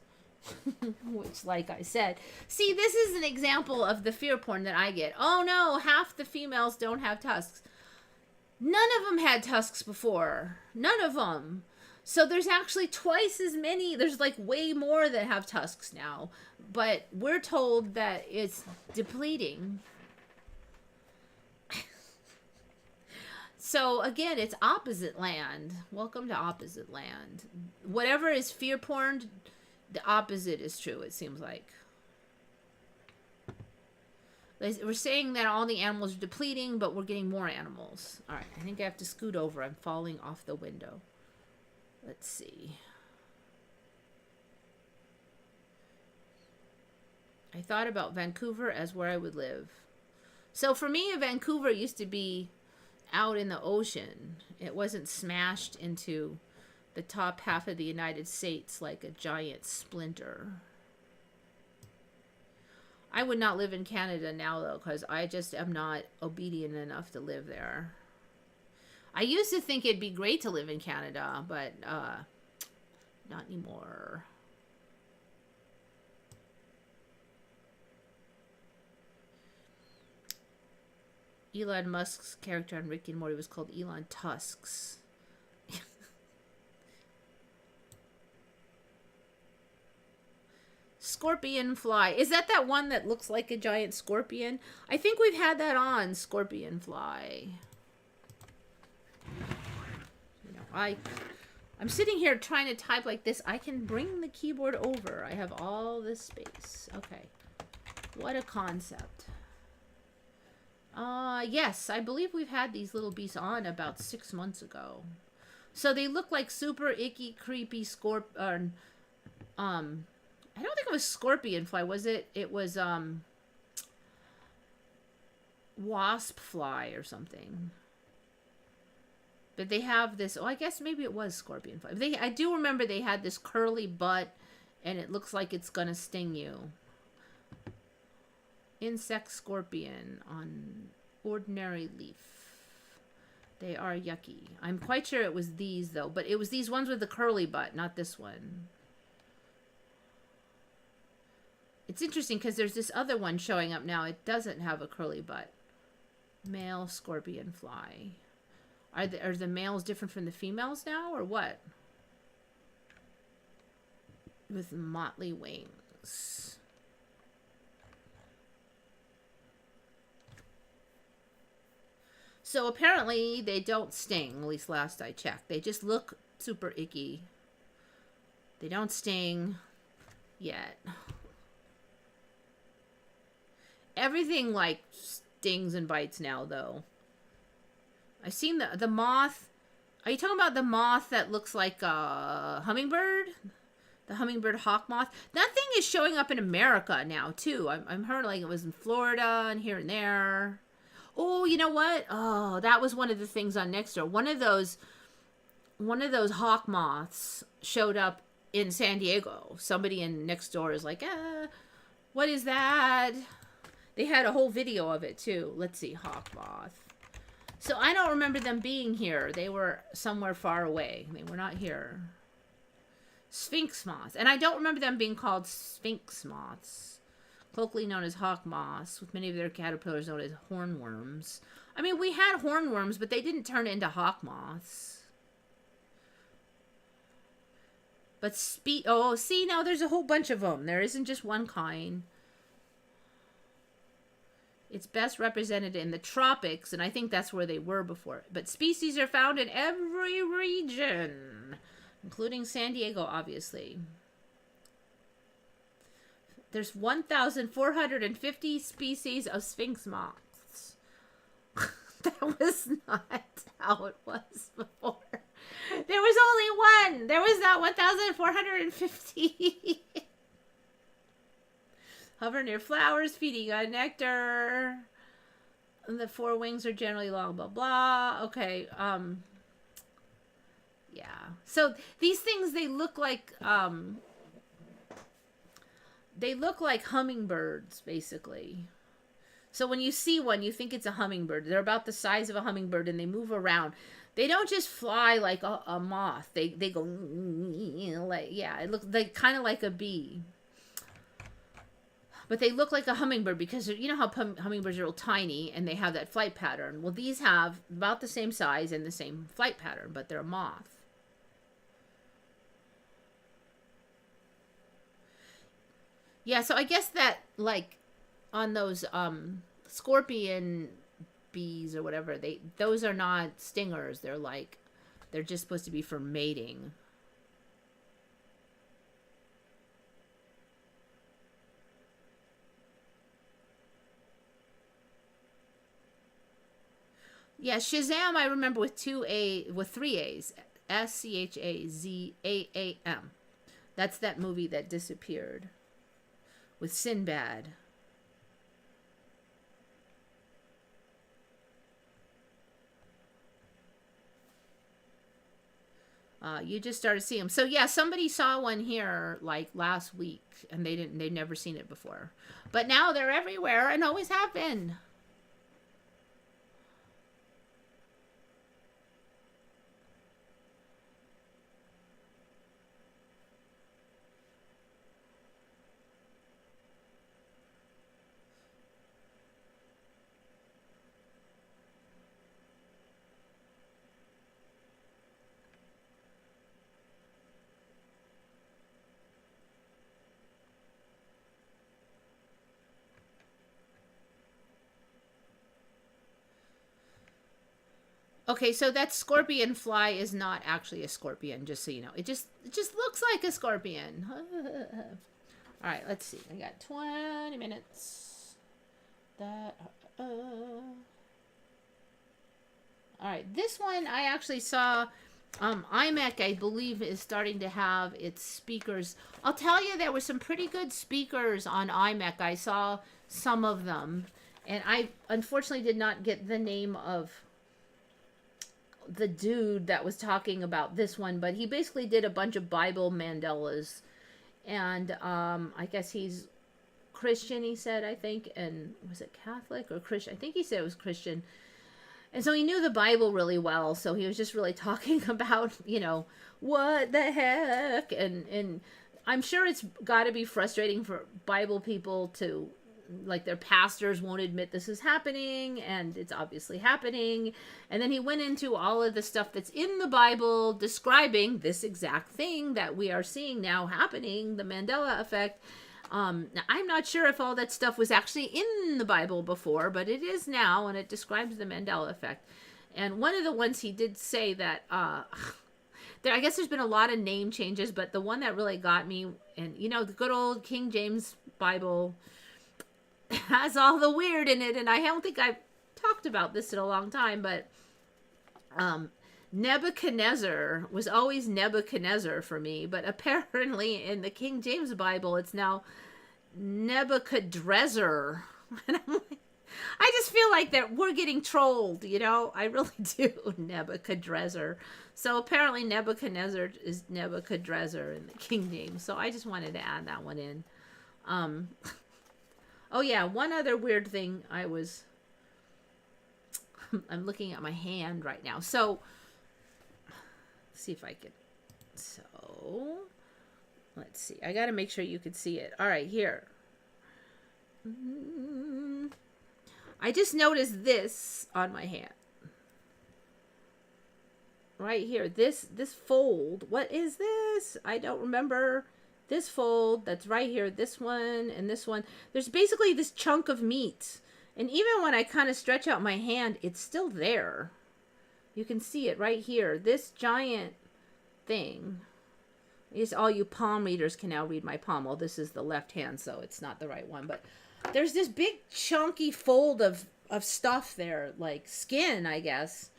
Which, like I said, see, this is an example of the fear porn that I get. Oh no, half the females don't have tusks. None of them had tusks before. None of them. So there's actually twice as many. There's like way more that have tusks now. But we're told that it's depleting. So again, it's opposite land. Welcome to opposite land. Whatever is fear porn, the opposite is true, it seems like. We're saying that all the animals are depleting, but we're getting more animals. All right, I think I have to scoot over. I'm falling off the window. Let's see. I thought about Vancouver as where I would live. So for me, Vancouver used to be out in the ocean. It wasn't smashed into the top half of the United States like a giant splinter. I would not live in Canada now, though, because I just am not obedient enough to live there. I used to think it'd be great to live in Canada, but not anymore. Elon Musk's character on Rick and Morty was called Elon Tusks. Scorpion fly. Is that one that looks like a giant scorpion? I think we've had that on, scorpion fly. You know, I'm sitting here trying to type like this. I can bring the keyboard over. I have all this space. Okay. What a concept. Yes, I believe we've had these little beasts on about 6 months ago. So they look like super icky, creepy I don't think it was scorpion fly, was it? It was, wasp fly or something. But they have this, I guess maybe it was scorpion fly. I do remember they had this curly butt, and it looks like it's gonna sting you. Insect scorpion on ordinary leaf. They are yucky. I'm quite sure it was these, though. But it was these ones with the curly butt, not this one. It's interesting because there's this other one showing up now. It doesn't have a curly butt. Male scorpion fly. Are the males different from the females now, or what? With motley wings. So apparently they don't sting, at least last I checked. They just look super icky. They don't sting yet. Everything like stings and bites now, though. I've seen the moth. Are you talking about the moth that looks like a hummingbird? The hummingbird hawk moth? That thing is showing up in America now, too. I'm heard like it was in Florida and here and there. Oh, you know what? Oh, that was one of the things on Nextdoor. One of those hawk moths showed up in San Diego. Somebody in Nextdoor is like, what is that? They had a whole video of it, too. Let's see, hawk moth. So I don't remember them being here. They were somewhere far away. They were not here. Sphinx moths. And I don't remember them being called sphinx moths. Colloquially known as hawk moths, with many of their caterpillars known as hornworms. I mean, we had hornworms, but they didn't turn into hawk moths. But see, now there's a whole bunch of them. There isn't just one kind. It's best represented in the tropics, and I think that's where they were before. But species are found in every region, including San Diego, obviously. There's 1,450 species of sphinx moths. That was not how it was before. There was only one. There was not 1,450. Hover near flowers, feeding on nectar. And the forewings are generally long, blah, blah. Okay, yeah. So these things, they look like hummingbirds, basically. So when you see one, you think it's a hummingbird. They're about the size of a hummingbird, and they move around. They don't just fly like a moth. They go, like, yeah, it looks like kind of like a bee. But they look like a hummingbird because you know how hummingbirds are real tiny and they have that flight pattern. Well, these have about the same size and the same flight pattern, but they're a moth. Yeah, so I guess that, like, on those scorpion bees or whatever, those are not stingers. They're just supposed to be for mating. Yeah, Shazam I remember with 3 A's. SCHAZAAM. That's that movie that disappeared. with Sinbad. You just started seeing them. So yeah, somebody saw one here like last week, and they'd never seen it before. But now they're everywhere and always have been. Okay, so that scorpion fly is not actually a scorpion, just so you know. It just looks like a scorpion. All right, let's see. I got 20 minutes. That all right, this one I actually saw iMac, I believe, is starting to have its speakers. I'll tell you, there were some pretty good speakers on iMac. I saw some of them, and I unfortunately did not get the name of the dude that was talking about this one, but he basically did a bunch of Bible Mandelas, and I guess he's Christian, he said, I think, and was it Catholic or Christian? I think he said it was Christian. And so he knew the Bible really well, so he was just really talking about, you know, what the heck, and I'm sure it's got to be frustrating for Bible people to, like, their pastors won't admit this is happening, and it's obviously happening. And then he went into all of the stuff that's in the Bible describing this exact thing that we are seeing now happening, the Mandela effect. Now, I'm not sure if all that stuff was actually in the Bible before, but it is now, and it describes the Mandela effect. And one of the ones he did say that, I guess there's been a lot of name changes, but the one that really got me, and, you know, the good old King James Bible has all the weird in it, and I don't think I've talked about this in a long time, but Nebuchadnezzar was always Nebuchadnezzar for me, but apparently in the King James Bible it's now Nebuchadrezzar. And I'm like, I just feel like that we're getting trolled, you know? I really do. Nebuchadrezzar. So apparently Nebuchadnezzar is Nebuchadrezzar in the King James. So I just wanted to add that one in. Oh yeah, one other weird thing I'm looking at my hand right now. So, let's see if I can. So, let's see. I got to make sure you can see it. All right, here. I just noticed this on my hand. Right here. This fold. What is this? I don't remember. This fold that's right here, this one and this one, there's basically this chunk of meat, and even when I kind of stretch out my hand, it's still there. You can see it right here, this giant thing. I guess all you palm readers can now read my palm. Well, this is the left hand, so it's not the right one, but there's this big chunky fold of stuff there, like skin, I guess.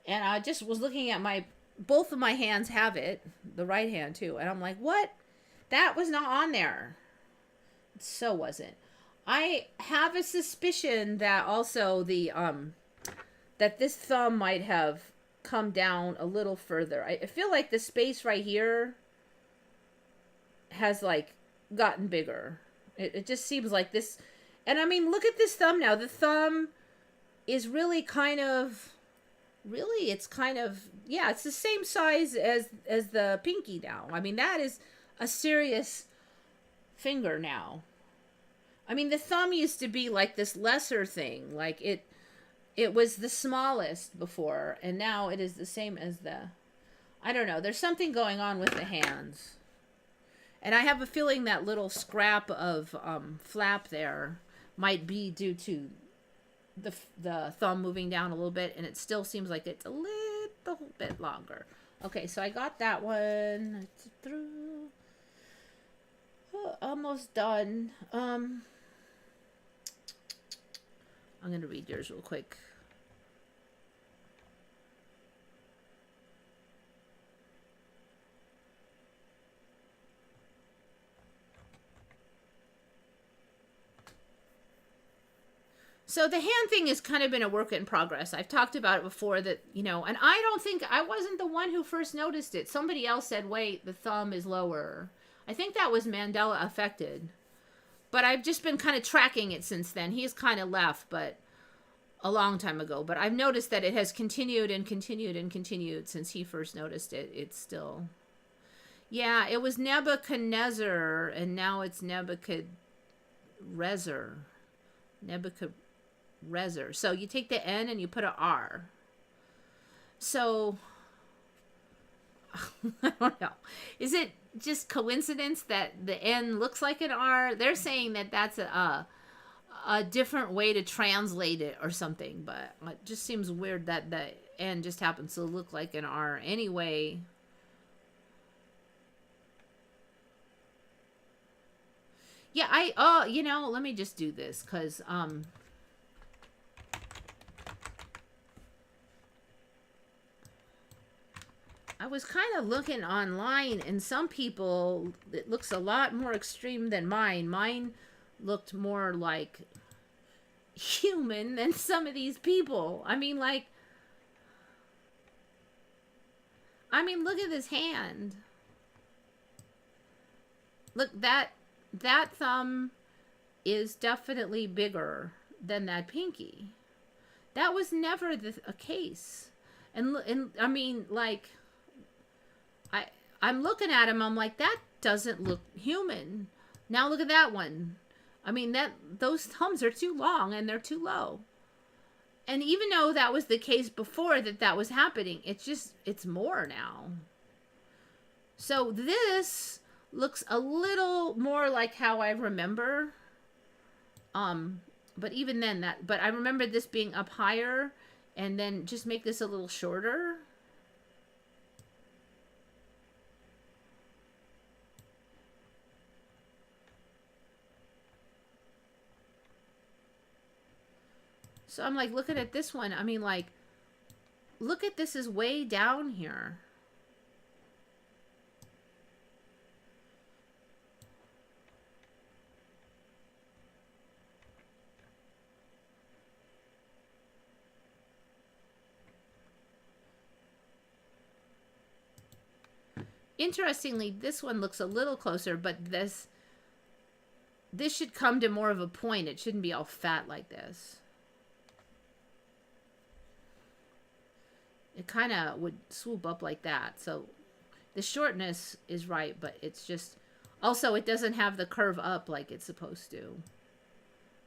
And I just was looking at both of my hands have it, the right hand too, and I'm like, what? That was not on there. So wasn't. I have a suspicion that also that this thumb might have come down a little further. I feel like the space right here has like gotten bigger. It just seems like this. And I mean, look at this thumb now. The thumb is really kind of, it's kind of, yeah, it's the same size as the pinky now. I mean, that is a serious finger now. I mean, the thumb used to be like this lesser thing. Like it was the smallest before, and now it is the same as I don't know. There's something going on with the hands. And I have a feeling that little scrap of flap there might be due to the thumb moving down a little bit, and it still seems like it's a little bit longer. Okay, so I got that one. It's through. Almost done. I'm going to read yours real quick. So the hand thing has kind of been a work in progress. I've talked about it before that, you know, and I don't think I wasn't the one who first noticed it. Somebody else said, wait, the thumb is lower. I think that was Mandela affected. But I've just been kind of tracking it since then. He's kind of left, but a long time ago. But I've noticed that it has continued and continued and continued since he first noticed it. It's still... Yeah, it was Nebuchadnezzar, and now it's Nebuchadrezzar. Nebuchadrezzar. So you take the N and you put a R. So, I don't know. Is it just coincidence that the N looks like an R? They're saying that that's a different way to translate it or something, but it just seems weird that the N just happens to look like an R anyway. Yeah, you know, let me just do this, because, I was kind of looking online, and some people, it looks a lot more extreme than mine. Mine looked more like human than some of these people. I mean, like, look at this hand. Look, that thumb is definitely bigger than that pinky. That was never a case. And I mean, like, I'm looking at him, I'm like, that doesn't look human. Now look at that one. I mean, those thumbs are too long and they're too low. And even though that was the case before that was happening, it's more now. So this looks a little more like how I remember. But even then, but I remember this being up higher, and then just make this a little shorter. So I'm like looking at this one. I mean, like, look at this is way down here. Interestingly, this one looks a little closer, but this should come to more of a point. It shouldn't be all fat like this. It kind of would swoop up like that. So the shortness is right, but it's just... Also, it doesn't have the curve up like it's supposed to.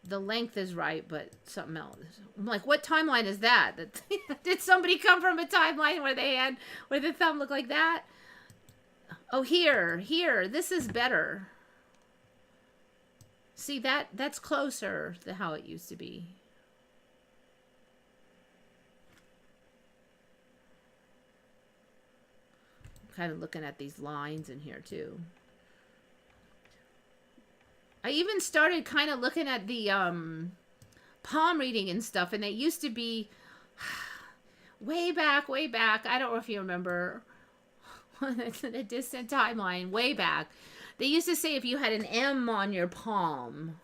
The length is right, but something else. I'm like, what timeline is that? Did somebody come from a timeline where the thumb looked like that? Oh, here. This is better. See, that's closer to how it used to be. I'm kind of looking at these lines in here, too. I even started kind of looking at the palm reading and stuff, and it used to be way back. I don't know if you remember. It's in a distant timeline, way back. They used to say if you had an M on your palm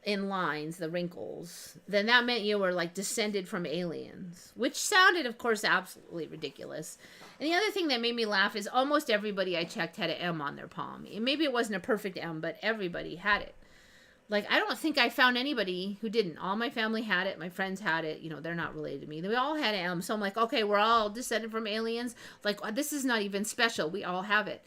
in lines, the wrinkles, then that meant you were like descended from aliens, which sounded, of course, absolutely ridiculous. And the other thing that made me laugh is almost everybody I checked had an M on their palm. And maybe it wasn't a perfect M, but everybody had it. Like, I don't think I found anybody who didn't. All my family had it. My friends had it. You know, they're not related to me. We all had M. So I'm like, okay, we're all descended from aliens. Like, this is not even special. We all have it.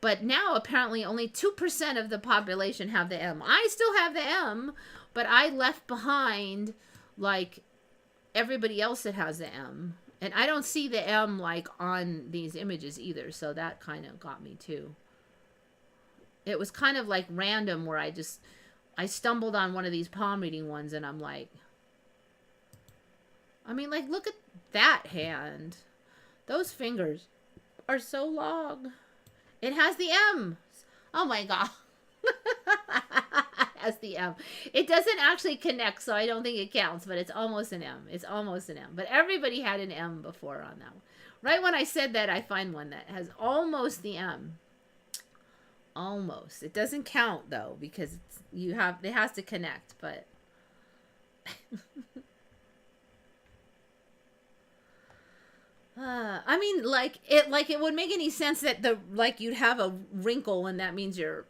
But now, apparently, only 2% of the population have the M. I still have the M, but I left behind, like, everybody else that has the M. And I don't see the M, like, on these images either. So that kind of got me, too. It was kind of, like, random where I stumbled on one of these palm reading ones, and I'm like, I mean, like, look at that hand. Those fingers are so long. It has the M. Oh, my God. It has the M. It doesn't actually connect, so I don't think it counts, but it's almost an M. It's almost an M. But everybody had an M before on that one. Right when I said that, I find one that has almost the M. Almost. It doesn't count, though, because it has to connect, but I mean, like it would make any sense that you'd have a wrinkle and that means you're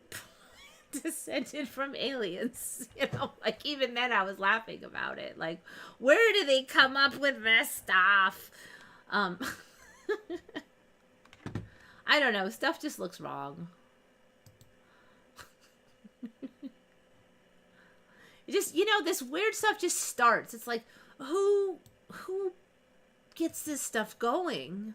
descended from aliens. You know, like even then I was laughing about it. Like, where do they come up with this stuff? Um, I don't know. Stuff just looks wrong. It just, this weird stuff just starts. It's like, who gets this stuff going?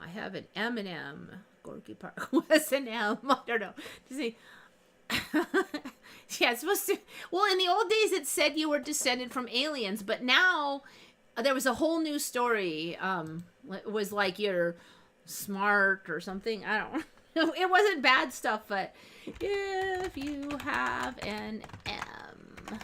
I have an M&M. Gorky Park was an M. I don't know. See, yeah, it's supposed to. Well, in the old days, it said you were descended from aliens, but now there was a whole new story. It was like you're smart or something. I don't know. It wasn't bad stuff, but if you have an M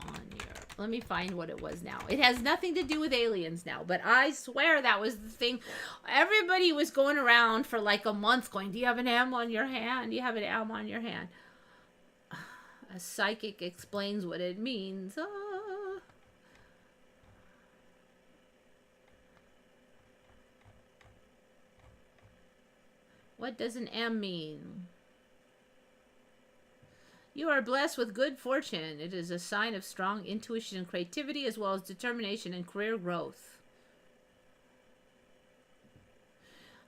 on your... Let me find what it was now. It has nothing to do with aliens now, but I swear that was the thing. Everybody was going around for like a month going, do you have an M on your hand? Do you have an M on your hand? A psychic explains what it means. What does an M mean? You are blessed with good fortune. It is a sign of strong intuition and creativity, as well as determination and career growth.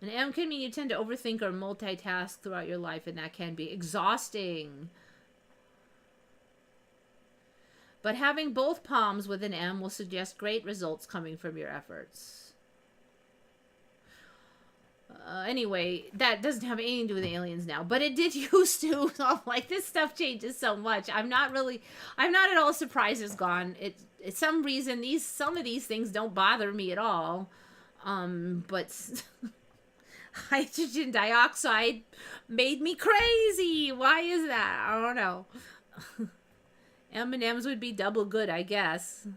An M can mean you tend to overthink or multitask throughout your life, and that can be exhausting. But having both palms with an M will suggest great results coming from your efforts. Anyway, that doesn't have anything to do with aliens now, but it did used to. So, like, this stuff changes so much. I'm not at all surprised it's gone. It's some reason some of these things don't bother me at all. But hydrogen dioxide made me crazy. Why is that? I don't know. M&Ms would be double good, I guess.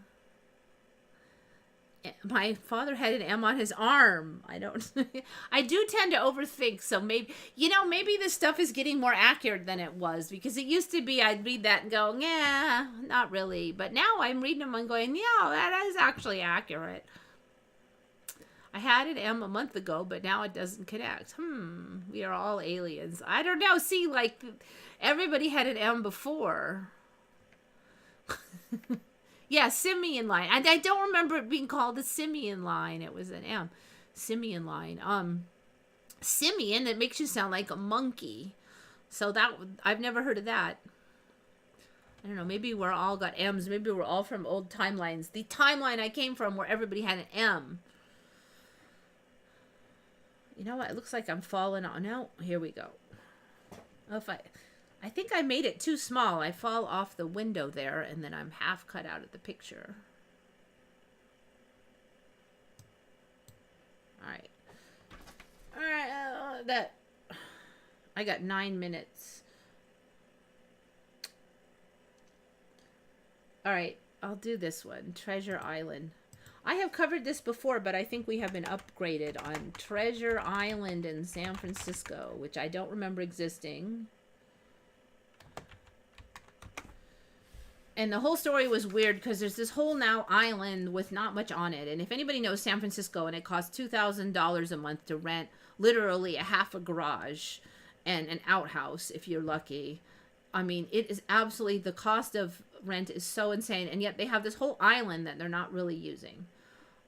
My father had an M on his arm. I do tend to overthink, so maybe this stuff is getting more accurate than it was, because it used to be I'd read that and go, yeah, not really. But now I'm reading them and going, yeah, that is actually accurate. I had an M a month ago, but now it doesn't connect. We are all aliens. I don't know. See, like, everybody had an M before. Yeah, simian line. And I don't remember it being called a simian line. It was an M. Simian line. Simian, it makes you sound like a monkey. So I've never heard of that. I don't know. Maybe we're all got M's. Maybe we're all from old timelines. The timeline I came from where everybody had an M. You know what? It looks like I'm falling on. No, here we go. I think I made it too small. I fall off the window there, and then I'm half cut out of the picture. All right. I got 9 minutes. All right, I'll do this one. Treasure Island. I have covered this before, but I think we have been upgraded on Treasure Island in San Francisco, which I don't remember existing. And the whole story was weird because there's this whole now island with not much on it. And if anybody knows San Francisco, and it costs $2,000 a month to rent literally a half a garage and an outhouse if you're lucky. I mean, it is absolutely, the cost of rent is so insane. And yet they have this whole island that they're not really using.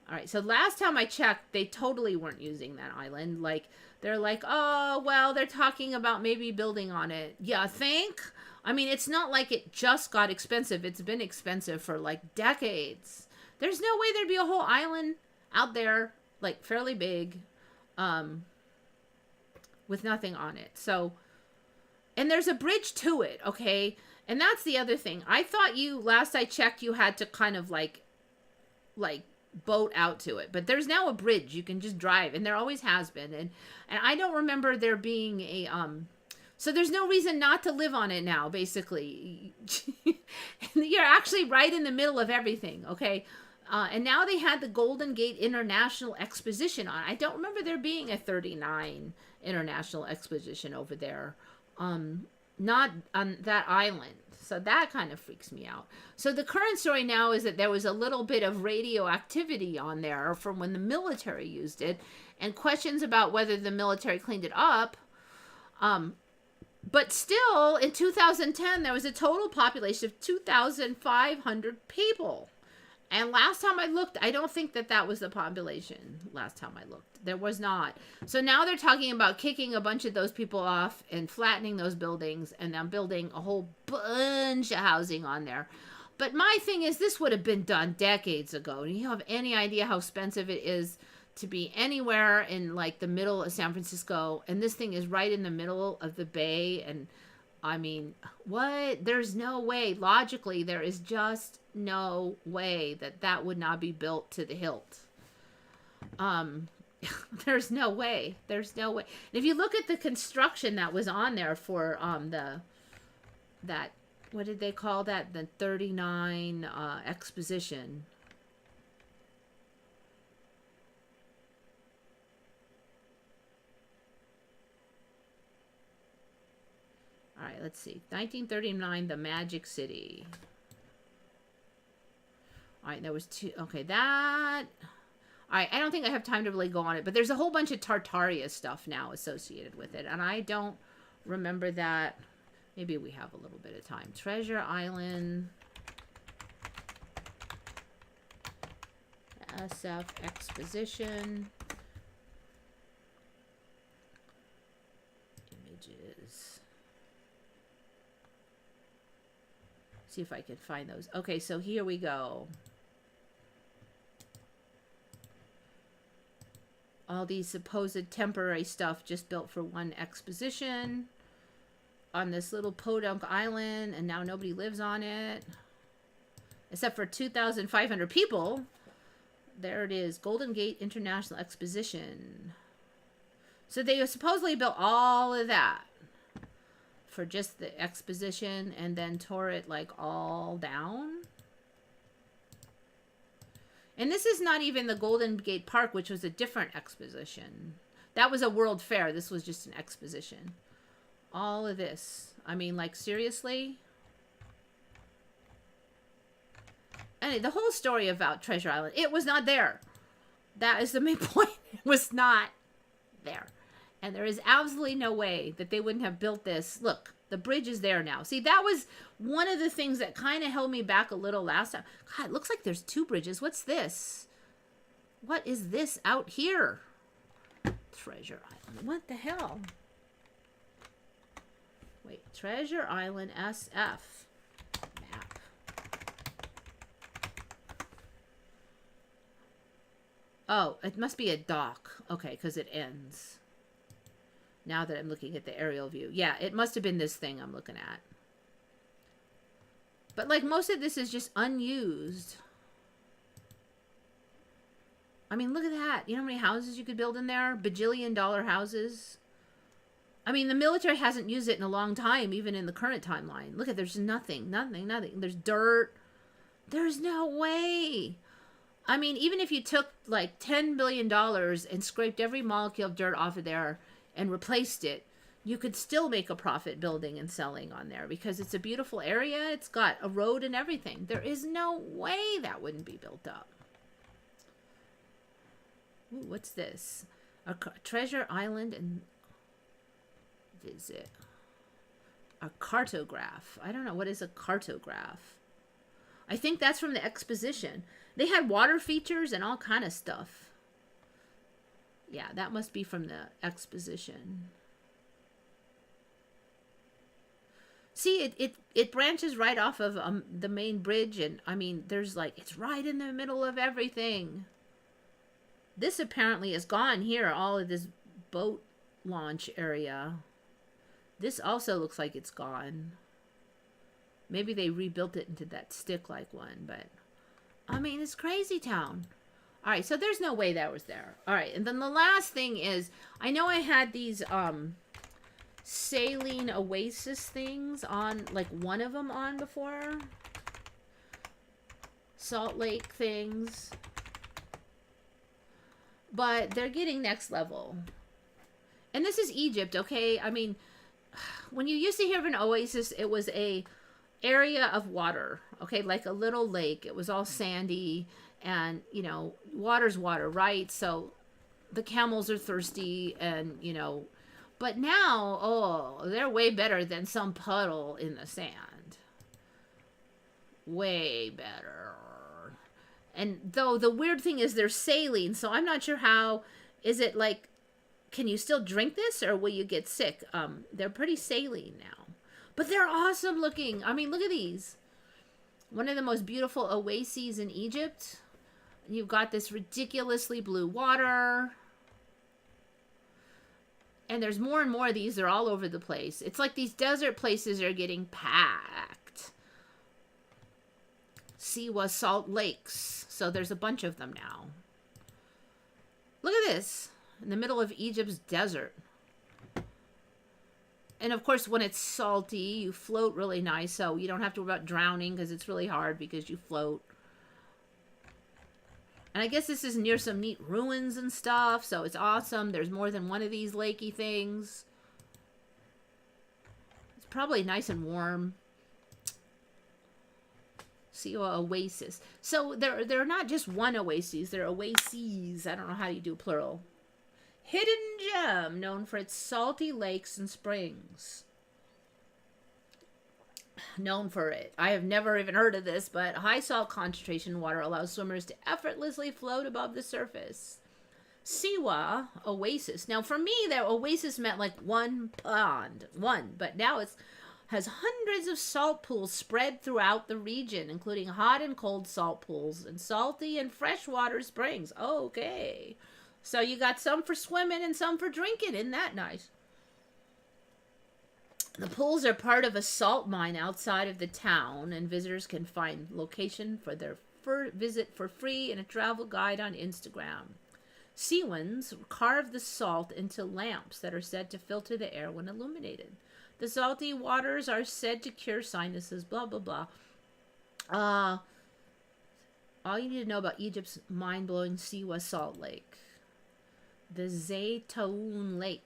All right, so last time I checked, they totally weren't using that island. Like, they're like, oh, well, they're talking about maybe building on it. Yeah, think? I mean, it's not like it just got expensive. It's been expensive for, like, decades. There's no way there'd be a whole island out there, like, fairly big, with nothing on it. So, and there's a bridge to it, okay? And that's the other thing. I thought last I checked, you had to kind of, like, boat out to it. But there's now a bridge. You can just drive, and there always has been. And I don't remember there being a, so there's no reason not to live on it now, basically. You're actually right in the middle of everything, okay? And now they had the Golden Gate International Exposition on. I don't remember there being a 39 International Exposition over there. not on that island. So that kind of freaks me out. So the current story now is that there was a little bit of radioactivity on there from when the military used it, and questions about whether the military cleaned it up. But still, in 2010, there was a total population of 2,500 people. And last time I looked, I don't think that was the population. Last time I looked, there was not. So now they're talking about kicking a bunch of those people off and flattening those buildings and then building a whole bunch of housing on there. But my thing is, this would have been done decades ago. Do you have any idea how expensive it is to be anywhere in like the middle of San Francisco? And this thing is right in the middle of the bay. And I mean, what? There's no way. Logically, there is just no way that would not be built to the hilt. There's no way. There's no way. And if you look at the construction that was on there for that, what did they call that? The 39 exposition. All right, let's see. 1939, the Magic City. All right, there was two. Okay, that. All right, I don't think I have time to really go on it, but there's a whole bunch of Tartaria stuff now associated with it, and I don't remember that. Maybe we have a little bit of time. Treasure Island. SF Exposition. Images. See if I can find those. Okay, so here we go. All these supposed temporary stuff just built for one exposition on this little podunk island, and now nobody lives on it except for 2,500 people. There it is, Golden Gate International Exposition. So they supposedly built all of that for just the exposition and then tore it like all down. And this is not even the Golden Gate Park, which was a different exposition. That was a World Fair. This was just an exposition. All of this. I mean, like, seriously? Anyway, the whole story about Treasure Island, it was not there. That is the main point. It was not there. And there is absolutely no way that they wouldn't have built this. Look, the bridge is there now. See, that was one of the things that kind of held me back a little last time. God, it looks like there's two bridges. What's this? What is this out here? Treasure Island. What the hell? Wait, Treasure Island SF. Map. Oh, it must be a dock. Okay, because it ends. Now that I'm looking at the aerial view. Yeah, it must have been this thing I'm looking at. But, like, most of this is just unused. I mean, look at that. You know how many houses you could build in there? bajillion-dollar houses. I mean, the military hasn't used it in a long time, even in the current timeline. Look at, there's nothing. There's dirt. There's no way. I mean, even if you took, like, $10 billion and scraped every molecule of dirt off of there and replaced it, you could still make a profit building and selling on there because it's a beautiful area. It's got a road and everything. There is no way that wouldn't be built up. Ooh, what's this? A Treasure Island and visit. A cartograph. I don't know. What is a cartograph? I think that's from the exposition. They had water features and all kind of stuff. Yeah, that must be from the exposition. See, it branches right off of the main bridge, and I mean, there's like, it's right in the middle of everything. This apparently is gone here, all of this boat launch area. This also looks like it's gone. Maybe they rebuilt it into that stick-like one, but I mean, it's crazy town. All right, so there's no way that was there. All right, and then the last thing is, I know I had these saline oasis things on, like one of them on before. Salt Lake things. But they're getting next level. And this is Egypt, okay? I mean, when you used to hear of an oasis, it was a area of water, okay, like a little lake. It was all sandy, and you know, water's water, right? So the camels are thirsty, and you know, but now, oh, they're way better than some puddle in the sand. Way better. And though the weird thing is they're saline, so I'm not sure how. Is it like, can you still drink this, or will you get sick? They're pretty saline now, but they're awesome looking. I mean, look at these. One of the most beautiful oases in Egypt. You've got this ridiculously blue water. And there's more and more of these. They're all over the place. It's like these desert places are getting packed. Siwa salt lakes. So there's a bunch of them now. Look at this. In the middle of Egypt's desert. And of course, when it's salty, you float really nice. So you don't have to worry about drowning, because it's really hard because you float. And I guess this is near some neat ruins and stuff. So it's awesome. There's more than one of these lakey things. It's probably nice and warm. Siwa Oasis. So they're not just one oasis. They're oases. I don't know how you do plural. Hidden gem known for its salty lakes and springs. Known for it. I have never even heard of this, but high salt concentration water allows swimmers to effortlessly float above the surface. Siwa Oasis. Now, for me, the oasis meant like one pond. One. But now it's has hundreds of salt pools spread throughout the region, including hot and cold salt pools and salty and freshwater springs. Okay. So you got some for swimming and some for drinking. Isn't that nice? The pools are part of a salt mine outside of the town, and visitors can find location for their visit for free in a travel guide on Instagram. Siwans carve the salt into lamps that are said to filter the air when illuminated. The salty waters are said to cure sinuses, blah, blah, blah. All you need to know about Egypt's mind-blowing Siwa Salt Lake. The Zaytoun Lake.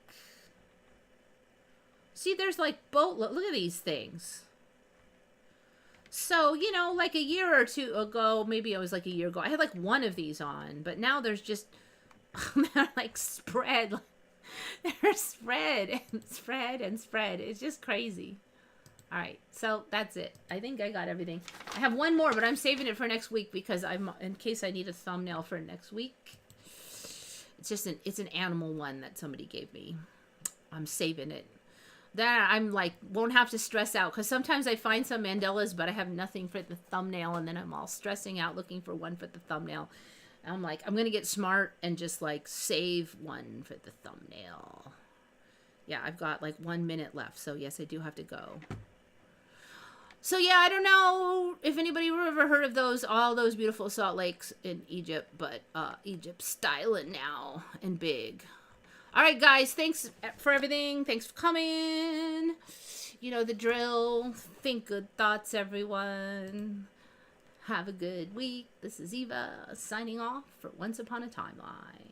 See, there's like boat. Look at these things. So, you know, like a year or two ago, maybe it was like a year ago, I had like one of these on, but now there's just, they're like spread. They're spread and spread and spread. It's just crazy. All right, so that's it. I think I got everything. I have one more, but I'm saving it for next week because in case I need a thumbnail for next week. It's just it's an animal one that somebody gave me. I'm saving it. Then I'm like, won't have to stress out, because sometimes I find some Mandelas, but I have nothing for the thumbnail, and then I'm all stressing out looking for one for the thumbnail. And I'm like, I'm going to get smart and just like save one for the thumbnail. Yeah, I've got like 1 minute left, so yes, I do have to go. So yeah, I don't know if anybody ever heard of all those beautiful salt lakes in Egypt, but Egypt's styling now and big. All right, guys, thanks for everything. Thanks for coming. You know the drill. Think good thoughts, everyone. Have a good week. This is Eva signing off for Once Upon a Timeline.